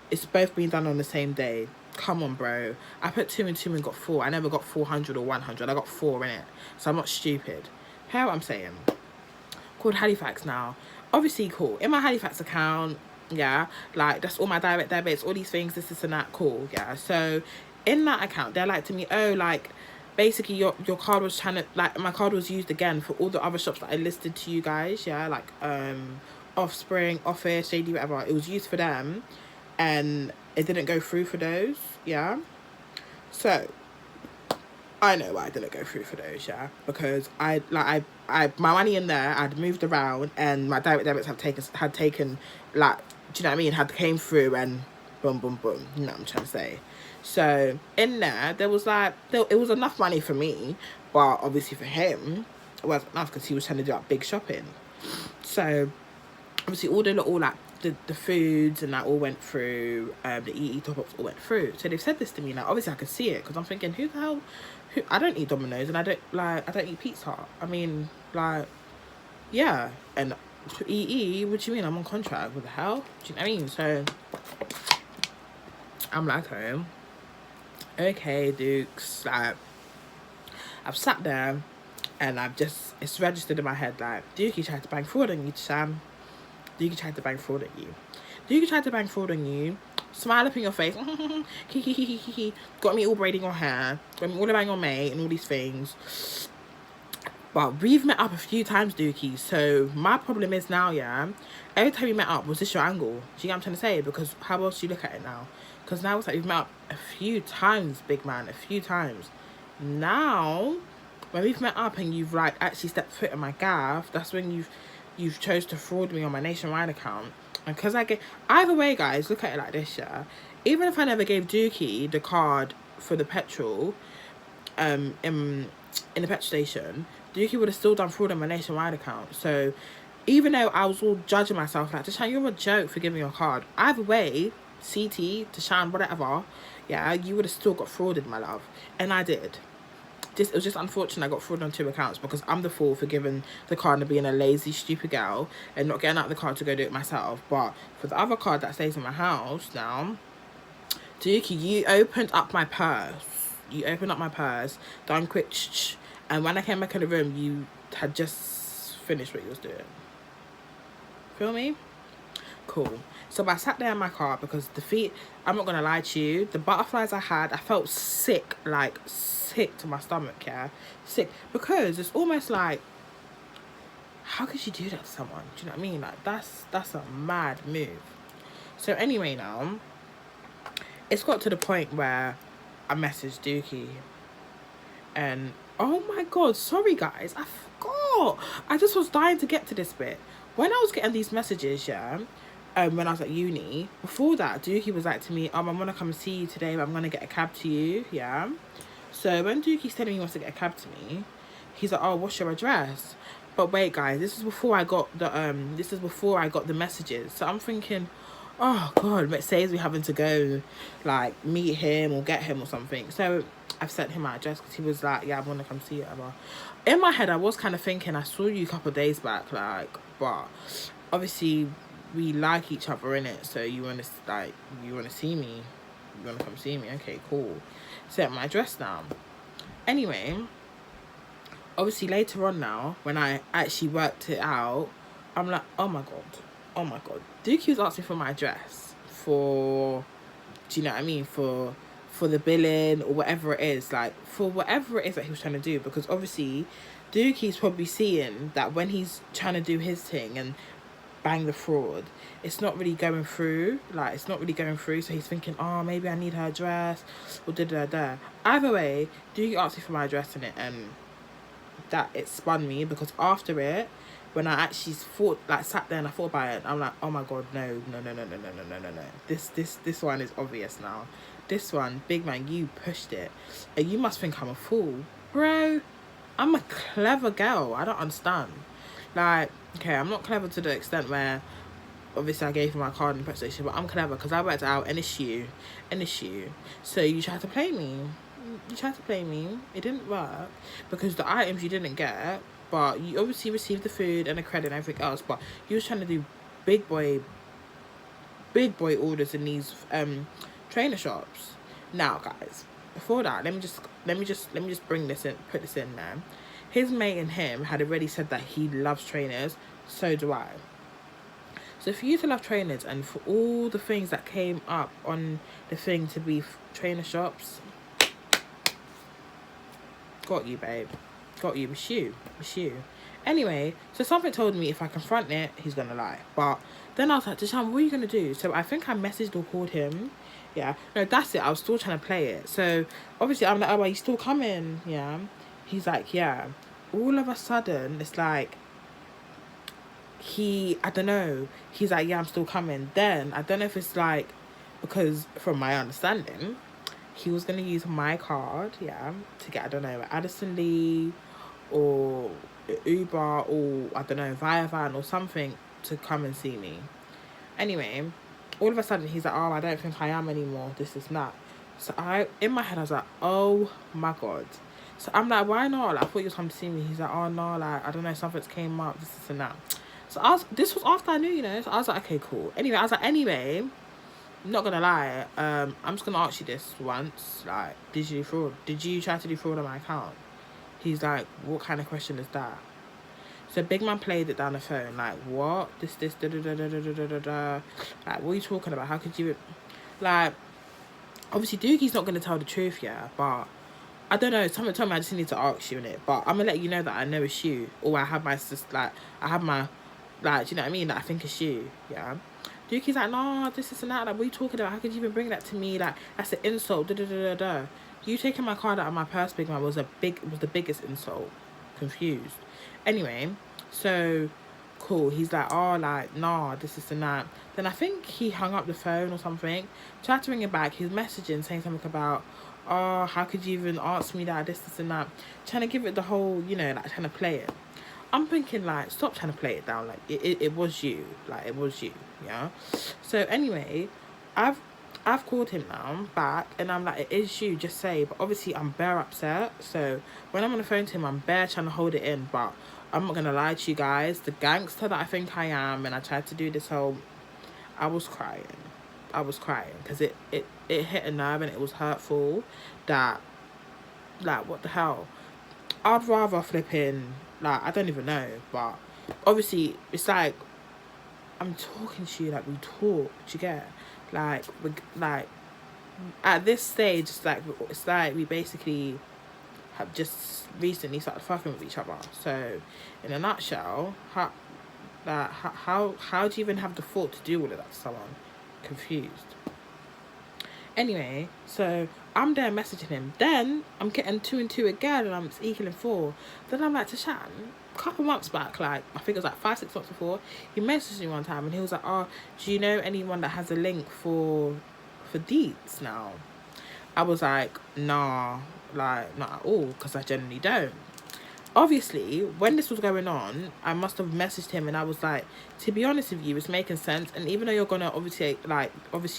it's both being done on the same day. Come on, bro. I put 2 and 2 and got 4. I never got 400 or 100. I got 4 in it. So I'm not stupid. Hear what I'm saying? Called Halifax now. Obviously, cool. In my Halifax account, yeah, like, that's all my direct debits, all these things, this and that, cool, yeah. So in that account, they're like to me, oh, like, basically your card was trying to, like, my card was used again for all the other shops that I listed to you guys, yeah, like Offspring, Office, JD, whatever. It was used for them and it didn't go through for those, yeah. So I know why I didn't go through for those, yeah, because I my money in there, I'd moved around and my direct debits had taken, like, do you know what I mean, had came through and boom boom boom, you know what I'm trying to say. So in there was like, it was enough money for me, but obviously for him it wasn't enough because he was trying to do like big shopping. So obviously all the little, like, the foods and that all went through, the EE top-ups all went through. So they've said this to me now. Obviously I can see it because I'm thinking, who the hell, I don't eat Domino's and I don't eat Pizza Hut. I mean, like, yeah. And EE, what do you mean? I'm on contract. What the hell? Do you know what I mean? So I'm like, okay, Dukes, like, I've sat there and it's registered in my head, like, Dookie tried to bang fraud on you, Sam. Dookie tried to bang fraud at you. Dookie tried to bang fraud on you. Smile up in your face. Got me all braiding your hair. Got me all about your mate and all these things. But we've met up a few times, Dookie. So my problem is now, yeah, every time we met up, was this your angle? Do you get what I'm trying to say? Because how else do you look at it now? Because now it's like we've met up a few times, big man, a few times. Now, when we've met up and you've, like, actually stepped foot in my gaff, that's when you've chose to fraud me on my Nationwide account. And because I get, either way, guys, look at it like this, yeah. Even if I never gave Dookie the card for the petrol, in the petrol station, Dookie would have still done fraud on my Nationwide account. So even though I was all judging myself, like, Tashan, you're a joke for giving your card. Either way, CT, Tashan, whatever, yeah, you would have still got frauded, my love. And I did. It was just unfortunate I got fraud on 2 accounts because I'm the fool for giving the card and being a lazy, stupid girl and not getting out the card to go do it myself. But for the other card that stays in my house now, Dookie, you opened up my purse. You opened up my purse, done quick, and when I came back in the room, you had just finished what you was doing. Feel me? Cool. So I sat there in my car because I'm not going to lie to you, the butterflies I had, I felt sick, like, sick to my stomach, yeah? Sick. Because it's almost like, how could you do that to someone? Do you know what I mean? Like, that's a mad move. So anyway now, it's got to the point where I messaged Dookie. And, oh my God, sorry guys, I forgot. I just was dying to get to this bit. When I was getting these messages, yeah, when I was at uni, before that, Dookie was like to me, I'm going to come see you today, but I'm going to get a cab to you, yeah? So when Dookie's telling me he wants to get a cab to me, he's like, oh, what's your address? But wait, guys, this is before I got the messages. So I'm thinking, oh God, it says we having to go, like, meet him or get him or something. So I've sent him my address because he was like, yeah, I want to come see you, whatever. In my head, I was kind of thinking, I saw you a couple of days back, like, but obviously we like each other, innit? So you want to see me? You want to come see me? Okay, cool. Set my address now. Anyway, obviously later on now, when I actually worked it out, I'm like, oh my God. Dookie was asking for my address for, do you know what I mean? For the billing or whatever it is, like, for whatever it is that he was trying to do. Because obviously, Dookie's probably seeing that when he's trying to do his thing and bang the fraud, it's not really going through. So he's thinking, oh, maybe I need her address or da. Either way, Dookie asked me for my address in it, and that it spun me because after it, when I actually sat there and I thought about it, I'm like, oh my God, no. This one is obvious now. This one, big man, you pushed it. And you must think I'm a fool. Bro, I'm a clever girl. I don't understand. Like, okay, I'm not clever to the extent where obviously I gave him my card in the petrol station, but I'm clever because I worked out an issue. So you tried to play me. You tried to play me. It didn't work because the items you didn't get, but you obviously received the food and the credit and everything else. But you was trying to do big boy, big boy orders in these trainer shops. Now, guys, before that, let me just bring this in, put this in there. His mate and him had already said that he loves trainers. So do I. So for you to love trainers and for all the things that came up on the thing to be trainer shops, got you, babe. Got you. It's you. It's you. Anyway, so something told me if I confront it, he's going to lie. But then I was like, Deshaun, what are you going to do? So I think I messaged or called him. Yeah. No, that's it. I was still trying to play it. So obviously I'm like, oh, are you still coming? Yeah. He's like, yeah. All of a sudden, it's like, I don't know. He's like, yeah, I'm still coming. Then I don't know if it's like, because from my understanding, he was going to use my card, yeah, to get, I don't know, Addison Lee or Uber or, I don't know, Via Van or something to come and see me. Anyway, all of a sudden, he's like, oh, I don't think I am anymore. This is not. So in my head, I was like, oh my God. So I'm like, why not? Like, I thought you was coming to see me. He's like, oh no, like, I don't know, something's came up, this and that. So this was after I knew, you know. So I was like, okay, cool. Anyway, I was like, anyway, I'm not gonna lie. I'm just gonna ask you this once. Like, did you try to do fraud on my account? He's like, what kind of question is that? So big man played it down the phone. Like, what? This da da da da da da da da. Like, what are you talking about? How could you? Like, obviously Dookie's not gonna tell the truth, yeah. But I don't know. Something told me I just need to ask you in it. But I'm gonna let you know that I know it's you, or I have my like, do you know what I mean? Like, I think it's you, yeah. Dookie's like, no, this and that. Like, what are you talking about? How could you even bring that to me? Like, that's an insult. Da da da da da. You taking my card out of my purse, big man, was the biggest insult. Confused. Anyway, so cool. He's like, oh, like, nah, this and that. Then I think he hung up the phone or something. Tried to ring him back. He's messaging saying something about, oh, how could you even ask me that? This and that. Trying to give it the whole, you know, like, trying to play it. I'm thinking, like, stop trying to play it down. Like, it was you. Like, it was you, yeah? So, anyway, I've called him now, back, and I'm like, it is you, just say. But obviously, I'm bare upset. So, when I'm on the phone to him, I'm bare trying to hold it in. But I'm not going to lie to you guys. The gangster that I think I am, and I tried to do this whole... I was crying. Because it hit a nerve, and it was hurtful. That, like, what the hell? I'd rather flip in... Like, I don't even know, but obviously, it's like, I'm talking to you like we talk, do you get? Like, at this stage, it's like we basically have just recently started fucking with each other. So, in a nutshell, how do you even have the thought to do all of that to someone? Confused. Anyway, so I'm there messaging him. Then I'm getting 2 and 2 again, and I'm equaling 4. Then I'm like, Tashan, a couple months back, like I think it was like 5-6 months before, he messaged me one time, and he was like, oh, do you know anyone that has a link for deets now? I was like, nah, like not at all, because I generally don't. Obviously, when this was going on, I must have messaged him, and I was like, to be honest with you, it's making sense. And even though you're gonna obviously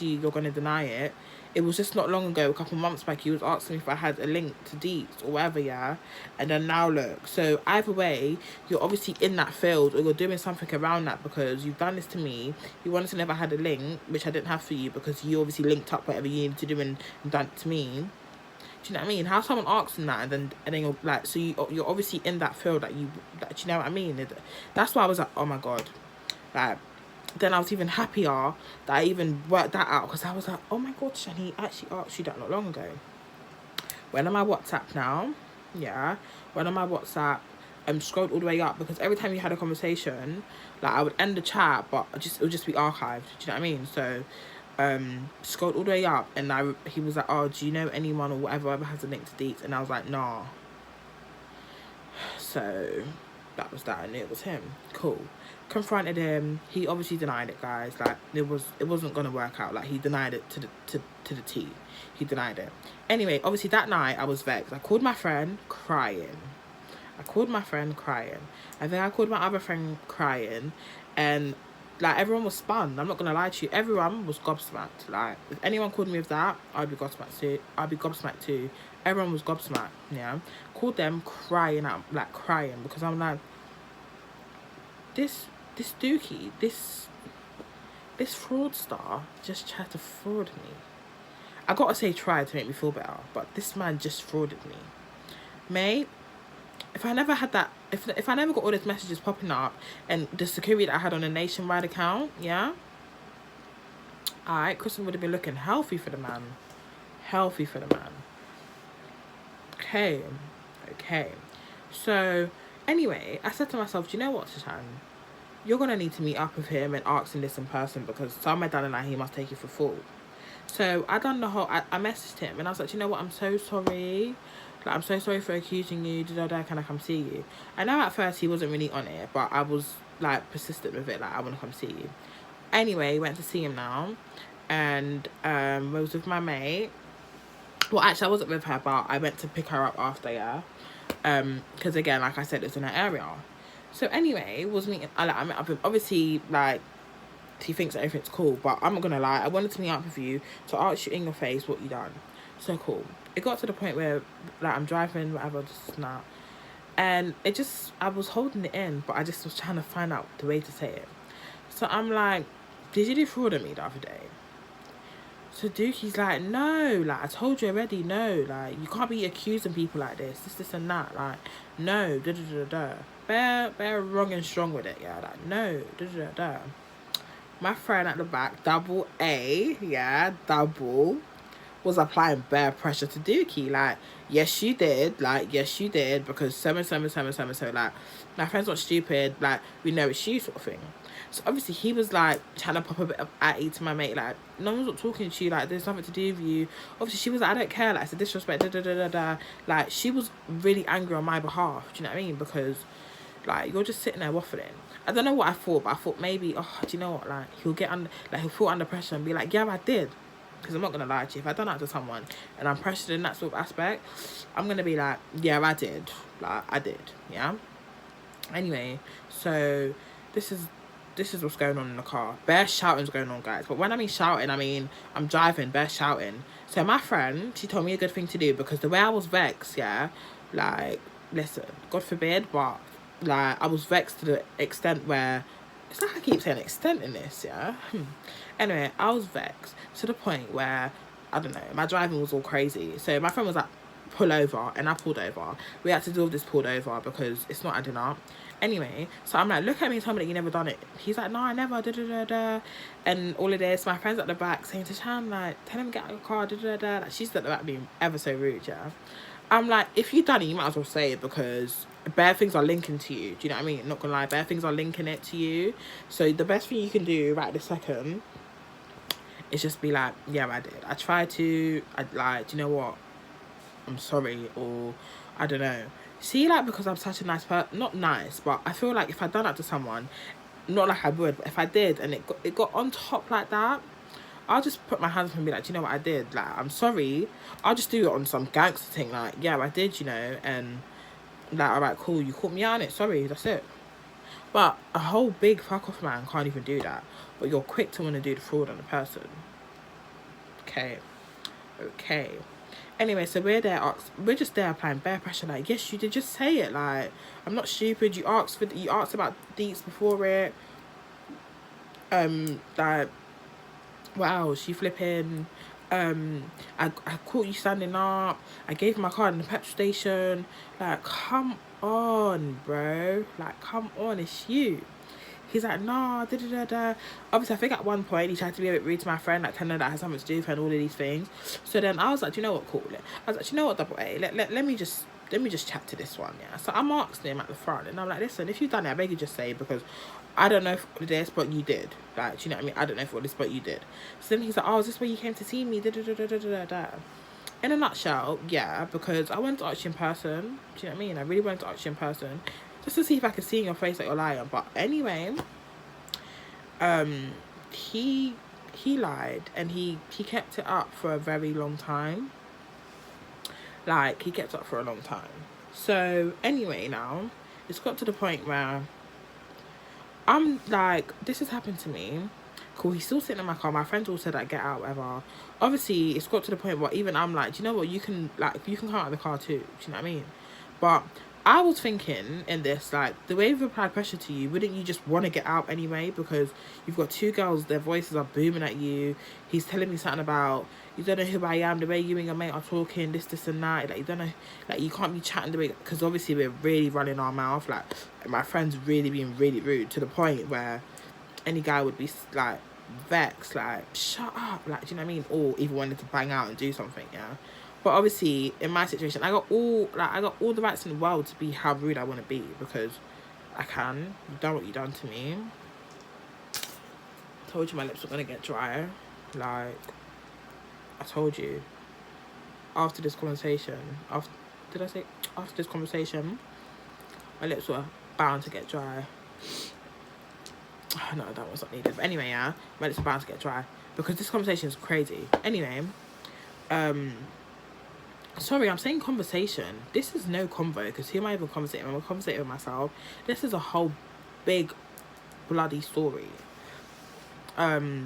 you're gonna deny it, it was just not long ago, a couple months back, he was asking me if I had a link to deets or whatever, yeah. And then now look, so either way, you're obviously in that field, or you're doing something around that, because you've done this to me. You wanted to know if I had a link, which I didn't have for you, because you obviously linked up whatever you needed to do and done it to me. Do you know what I mean? How someone asks them that, and then you're like, so you're obviously in that field that do you know what I mean? That's why I was like, oh my God. Like, then I was even happier that I even worked that out, because I was like, oh my God, Shani actually asked you that not long ago. When am I WhatsApp now? Yeah. When am I WhatsApp? Scrolled all the way up, because every time you had a conversation, like, I would end the chat, but it would just be archived. Do you know what I mean? So scrolled all the way up, and he was like, oh, do you know anyone or whatever has a link to deets? And I was like, nah. So that was that. I knew it was him. Cool. Confronted him. He obviously denied it, guys. Like, it wasn't gonna work out. Like, he denied it to the T. He denied it. Anyway, obviously that night I was vexed. I called my friend crying. I called my friend crying. I think I called my other friend crying, and like everyone was stunned. I'm not gonna lie to you. Everyone was gobsmacked. Like if anyone called me with that, I'd be gobsmacked too. Everyone was gobsmacked. Yeah, called them crying out, like crying, because I'm like, this dookie, this fraudster just tried to fraud me. I gotta say tried to make me feel better, but this man just frauded me. Mate, if I never had that, if I never got all these messages popping up and the security that I had on a nationwide account, yeah, alright, Kristen would have been looking healthy for the man. Healthy for the man. Okay. So, anyway, I said to myself, do you know what, Tashan? You're gonna need to meet up with him and ask him this in person, because somewhere down the line he must take you for full. So I done the whole. I messaged him and I was like, you know what? I'm so sorry. Like, I'm so sorry for accusing you. Can I come see you? I know at first he wasn't really on it, but I was like persistent with it. Like, I want to come see you. Anyway, went to see him now, and was with my mate. Well, actually, I wasn't with her, but I went to pick her up after, yeah. Because again, like I said, it's in her area. So anyway, was meeting. I met up with, obviously, like, he thinks everything's cool, but I'm not gonna lie, I wanted to meet up with you to ask you in your face what you done. So cool. It got to the point where like I'm driving, whatever, just now, and it just, I was holding it in, but I just was trying to find out the way to say it. So I'm like, did you defraud me the other day? So Dookie's like, no, like I told you already, no, like you can't be accusing people like this and that, like no, Bear wrong and strong with it, yeah, like no, My friend at the back, double A, yeah, double, was applying bare pressure to Dookie. Like, yes, you did. Like, yes, you did. Because so, like, my friend's not stupid. Like, we know it's you, sort of thing. So, obviously, he was, like, trying to pop a bit of atty to my mate. Like, no one's not talking to you. Like, there's nothing to do with you. Obviously, she was like, I don't care. Like, it's a disrespect. Like, she was really angry on my behalf. Do you know what I mean? Because, like, you're just sitting there waffling. I don't know what I thought, but I thought maybe, oh, do you know what? Like, he'll feel under pressure and be like, yeah, I did. Because I'm not going to lie to you. If I done that to someone and I'm pressured in that sort of aspect, I'm going to be like, yeah, I did. Like, I did. Yeah? Anyway, so this is what's going on in the car. Bare shouting's going on, guys. But when I mean shouting, I mean I'm driving, bare shouting. So my friend, she told me a good thing to do, because the way I was vexed, yeah, like, listen, God forbid, but, like, I was vexed to the extent where, it's like I keep saying extent in this, yeah? Anyway, I was vexed to the point where, I don't know, my driving was all crazy. So my friend was like, pull over, and I pulled over. We had to deal with this pulled over because it's not adding up. Anyway, so I'm like, look at me and tell me that you never done it. He's like, no, I never, And all of this, my friend's at the back saying to Chan, like, tell him to get out of your car, Like, she's at the back being ever so rude, yeah? I'm like, if you done it, you might as well say it, because bare things are linking to you. Do you know what I mean? Not gonna lie, bare things are linking it to you. So the best thing you can do right this second is just be like, yeah, I did. I tried to, do you know what? I'm sorry, or I don't know. See, like, because I'm such a nice person, not nice, but I feel like if I'd done that to someone, not like I would, but if I did and it got on top like that, I'll just put my hands up and be like, do you know what I did? Like, I'm sorry. I'll just do it on some gangster thing, like, yeah, I did, you know, and like, alright, cool, you caught me on it, sorry, that's it. But a whole big fuck off man can't even do that. But you're quick to want to do the fraud on a person. Okay. Anyway, so we're just there applying bare pressure. Like, yes, you did. Just say it. Like, I'm not stupid. You asked about deets before it. Like, wow, she flipping. I caught you standing up. I gave my card in the petrol station. Like, come on, bro. Like, come on, it's you. He's like, nah, Obviously, I think at one point he tried to be a bit rude to my friend, like telling her that I had something to do with her and all of these things. So then I was like, do you know what, cool. I was like, do you know what, double A, let me just chat to this one, yeah. So I'm asking him at the front, and I'm like, listen, if you've done it, I beg you just say it, because I don't know if this, but you did. Like, do you know what I mean? I don't know if it was this, but you did. So then he's like, oh, is this where you came to see me? In a nutshell, yeah, because I wanted to ask you in person. Do you know what I mean? I really wanted to ask you in person, just to see if I could see in your face that you're lying. But anyway, he lied, and he kept it up for a very long time. Like, he kept it up for a long time. So anyway, now it's got to the point where I'm like, this has happened to me. Cool, he's still sitting in my car. My friends all said, like, get out, whatever. Obviously, it's got to the point where even I'm like, do you know what? You can come out of the car too. Do you know what I mean? But I was thinking in this, like, the way we've applied pressure to you, wouldn't you just want to get out anyway? Because you've got two girls, their voices are booming at you. He's telling me something about, you don't know who I am, the way you and your mate are talking, this, and that. Like, you don't know, like, you can't be chatting the way, because obviously we're really running our mouth. Like, my friend's really being really rude to the point where any guy would be, like, vexed, like, shut up, like, do you know what I mean? Or even wanted to bang out and do something, yeah? But obviously, in my situation, I got all the rights in the world to be how rude I want to be, because I can. You've done what you've done to me. Told you my lips were going to get dry. Like, I told you. After this conversation, after this conversation, my lips were bound to get dry. No, that was not needed. But anyway, yeah, my lips were bound to get dry. Because this conversation is crazy. Anyway, sorry, I'm saying conversation. This is no convo, because who am I even conversating with? I'm conversating with myself. This is a whole big bloody story. Yeah,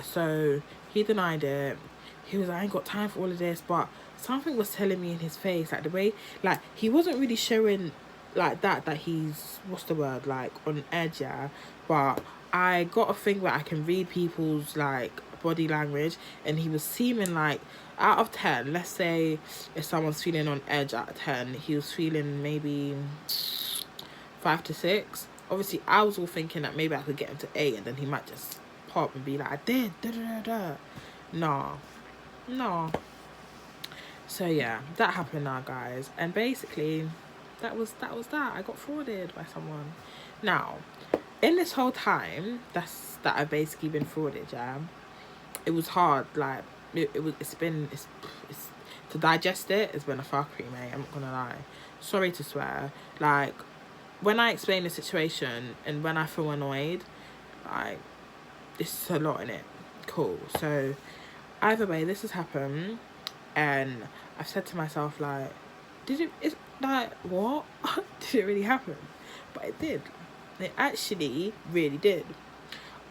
so he denied it. He was like, I ain't got time for all of this, but something was telling me in his face, like the way, like, he wasn't really showing like that he's, what's the word, like, on edge, yeah, but I got a thing where I can read people's, like, body language, and he was seeming like, out of 10, let's say if someone's feeling on edge out of 10, he was feeling maybe 5 to 6. Obviously, I was all thinking that maybe I could get him to 8, and then he might just pop and be like, I did, da-da-da-da. No. So yeah, that happened now, guys, and basically that was that. I got frauded by someone. Now, in this whole time that I've basically been frauded, yeah, it was hard. Like, it's to digest it. It's been a fuckery, mate. I'm not gonna lie. Sorry to swear. Like, when I explain the situation and when I feel annoyed, like, it's a lot in it. Cool. So either way, this has happened, and I've said to myself, like, it's like, what? Did it really happen? But it did. It actually really did.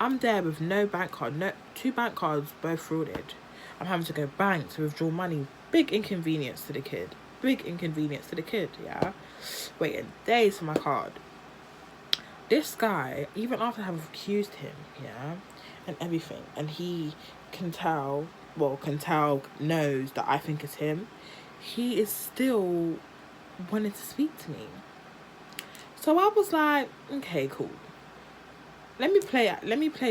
I'm there with no bank card, no 2 bank cards, both frauded. I'm having to go bank to withdraw money. Big inconvenience to the kid. Yeah. Waiting days for my card. This guy, even after having accused him, yeah, and everything, and he knows that I think it's him, he is still wanting to speak to me. So I was like, okay, cool. Let me play you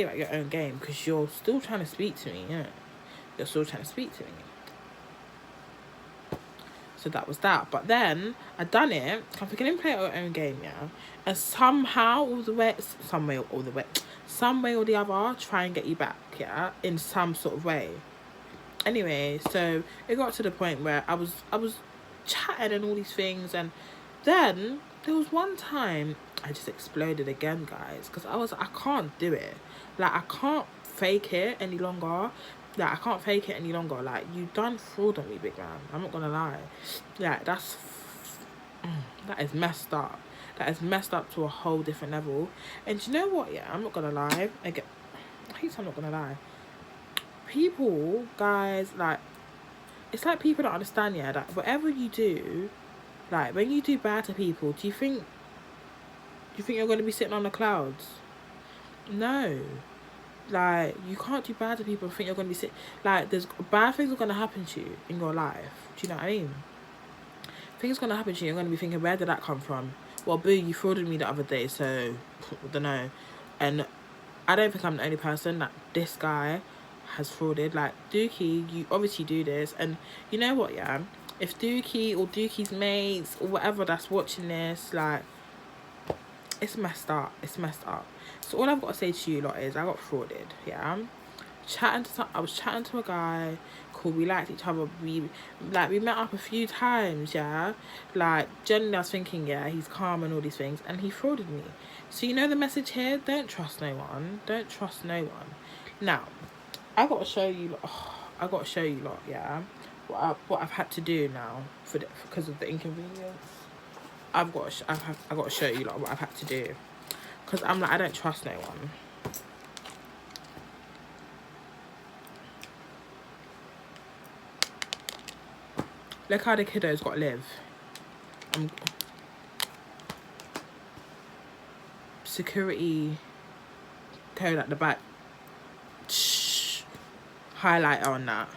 at your own game, because you're still trying to speak to me, yeah. You're still trying to speak to me. So that was that. But then I done it. I'm thinking, let me play at your own game, yeah. And some way or the other, try and get you back, yeah, in some sort of way. Anyway, so it got to the point where I was chatting and all these things, and then there was one time I just exploded again, guys, because I can't do it. Like, I can't fake it any longer. Like, you done fraud on me, big man. I'm not gonna lie. Like, that is messed up. That is messed up to a whole different level. And you know what? Yeah, I'm not gonna lie. I'm not gonna lie. People, guys, like, it's like people don't understand, yeah, that whatever you do, like, when you do bad to people, do you think you're going to be sitting on the clouds? No. Like, you can't do bad to people and think you're going to be sitting, like, there's bad things are going to happen to you in your life. Do you know what I mean? Things are going to happen to you, you're going to be thinking, where did that come from? Well, boo, you frauded me the other day, so I don't know. And I don't think I'm the only person that this guy has frauded. Like, Dookie, you obviously do this, and you know what, yeah, if Dookie or Dookie's mates or whatever that's watching this, like, it's messed up. So all I've got to say to you lot is I got frauded, yeah. I was chatting to a guy. Cool, we liked each other. We met up a few times, yeah. Like, generally I was thinking, yeah, he's calm and all these things, and he frauded me. So you know the message here? Don't trust no one. Now, I gotta show you lot, yeah. what I've had to do now because of the inconvenience. I've got to show you like what I've had to do, because I'm like, I don't trust no one. Look how the kiddo's got to live. Security code at the back. Shh. Highlighter on that.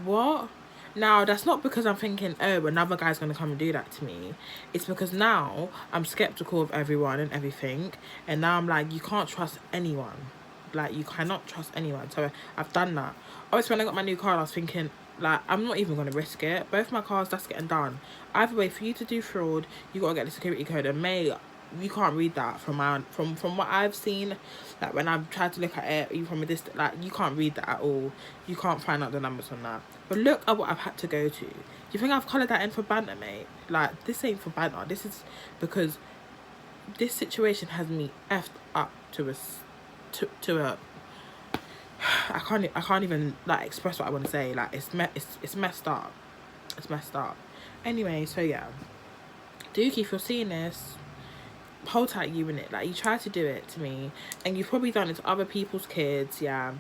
What? Now, that's not because I'm thinking, oh, another guy's going to come and do that to me. It's because now I'm skeptical of everyone and everything. And now I'm like, you can't trust anyone. Like, you cannot trust anyone. So I've done that. Obviously, when I got my new car, I was thinking, like, I'm not even going to risk it. Both my cars, that's getting done. Either way, for you to do fraud, you got to get the security code. And mate, you can't read that from what I've seen. Like, when I've tried to look at it, even from a distance, like, you can't read that at all. You can't find out the numbers on that. But look at what I've had to go to. Do you think I've coloured that in for banter, mate? Like, this ain't for banter. This is because this situation has me effed up to a I can't even like express what I want to say. Like, it's messed up. It's messed up. Anyway, so yeah, Dookie, if you're seeing this, hold tight, you in it. Like, you tried to do it to me, and you've probably done it to other people's kids. Yeah,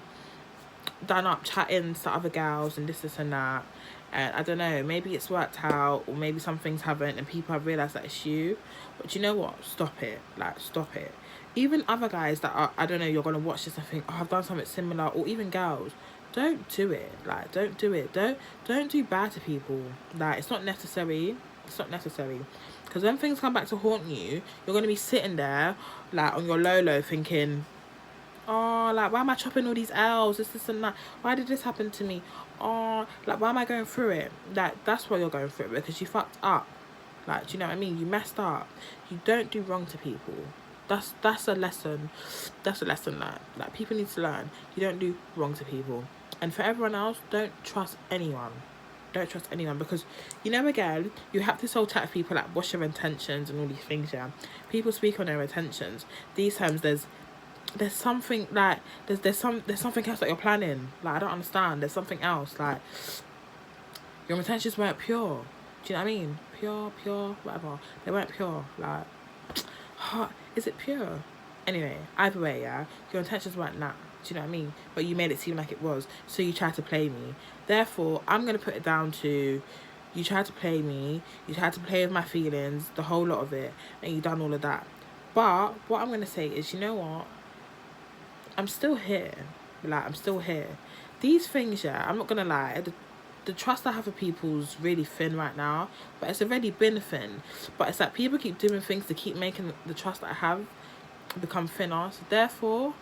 done up chatting to other girls and this and that. And I don't know, maybe it's worked out, or maybe some things haven't, and people have realised that it's you. But you know what? Stop it. Like, stop it. Even other guys that are, I don't know, you're going to watch this and think, oh, I've done something similar, or even girls, don't do it. Like, don't do it. Don't do bad to people. Like, it's not necessary. It's not necessary. Because when things come back to haunt you, you're going to be sitting there, like, on your low thinking, oh, like, why am I chopping all these L's, this and that? Why did this happen to me? Oh, like, why am I going through it? Like, that's why you're going through it, because you fucked up. Like, do you know what I mean? You messed up. You don't do wrong to people. That's a lesson. That's a lesson that, like, people need to learn. You don't do wrong to people. And for everyone else, don't trust anyone. Don't trust anyone, because, you know, again, you have this whole chat of people, like, what's your intentions and all these things, yeah? People speak on their intentions. These times, there's something, like, there's something else that you're planning. Like, I don't understand. There's something else. Like, your intentions weren't pure. Do you know what I mean? Pure, whatever. They weren't pure. Like, is it pure? Anyway, either way, yeah, your intentions weren't that. Do you know what I mean? But you made it seem like it was. So you tried to play me. Therefore, I'm going to put it down to, you tried to play me. You tried to play with my feelings, the whole lot of it. And you done all of that. But what I'm going to say is, you know what? I'm still here. Like, I'm still here. These things, yeah, I'm not going to lie. The trust I have for people's really thin right now. But it's already been thin. But it's like people keep doing things to keep making the trust that I have become thinner. So therefore,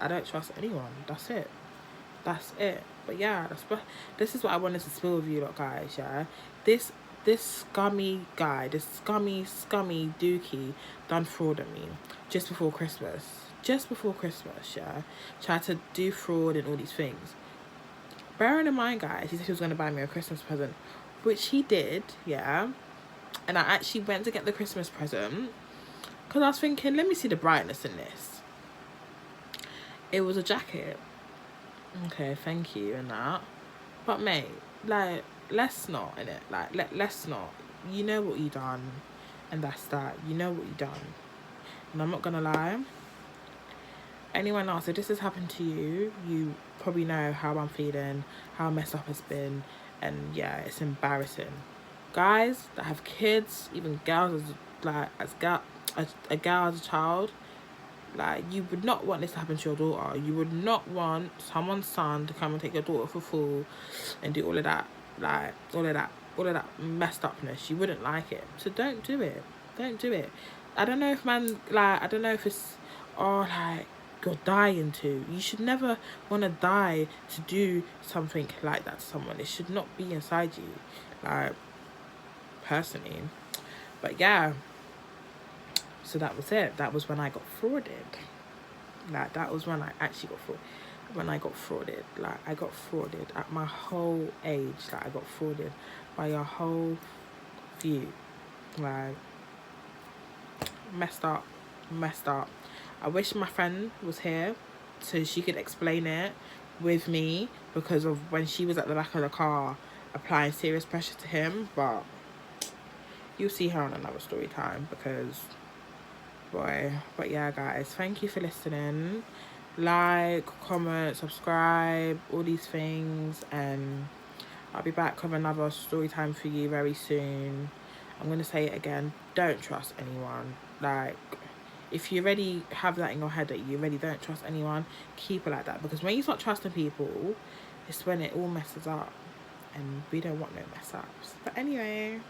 I don't trust anyone. That's it. But yeah, this is what I wanted to spill with you lot, guys, yeah. This scummy guy, this scummy Dookie done fraud at me just before Christmas, yeah. Tried to do fraud and all these things. Bearing in mind, guys, he said he was going to buy me a Christmas present, which he did, yeah. And I actually went to get the Christmas present because I was thinking, let me see the brightness in this. It was a jacket. Okay, thank you and that. But mate, like, let's not, innit? Like, let's not. You know what you done, and that's that. You know what you done. And I'm not gonna lie. Anyone else, if this has happened to you, you probably know how I'm feeling, how messed up it's been, and yeah, it's embarrassing. Guys that have kids, even girls as a girl as a child, like, you would not want this to happen to your daughter. You would not want someone's son to come and take your daughter for fool and do all of that, like, all of that messed upness. You wouldn't like it. So don't do it. Don't do it. I don't know if it's, like, you're dying to. You should never want to die to do something like that to someone. It should not be inside you, like, personally. But yeah, so that was it. That was when I got frauded. Like, that was when I actually got frauded. When I got frauded. Like, I got frauded at my whole age. Like, I got frauded by your whole view. Like, messed up. I wish my friend was here so she could explain it with me because of when she was at the back of the car applying serious pressure to him. But you'll see her on another story time because, boy. But yeah, guys, thank you for listening. Like, comment, subscribe, all these things, and I'll be back with another story time for you very soon. I'm going to say it again, don't trust anyone. Like, if you already have that in your head that you really don't trust anyone, keep it like that. Because when you start trusting people, it's when it all messes up. And we don't want no mess ups. But anyway,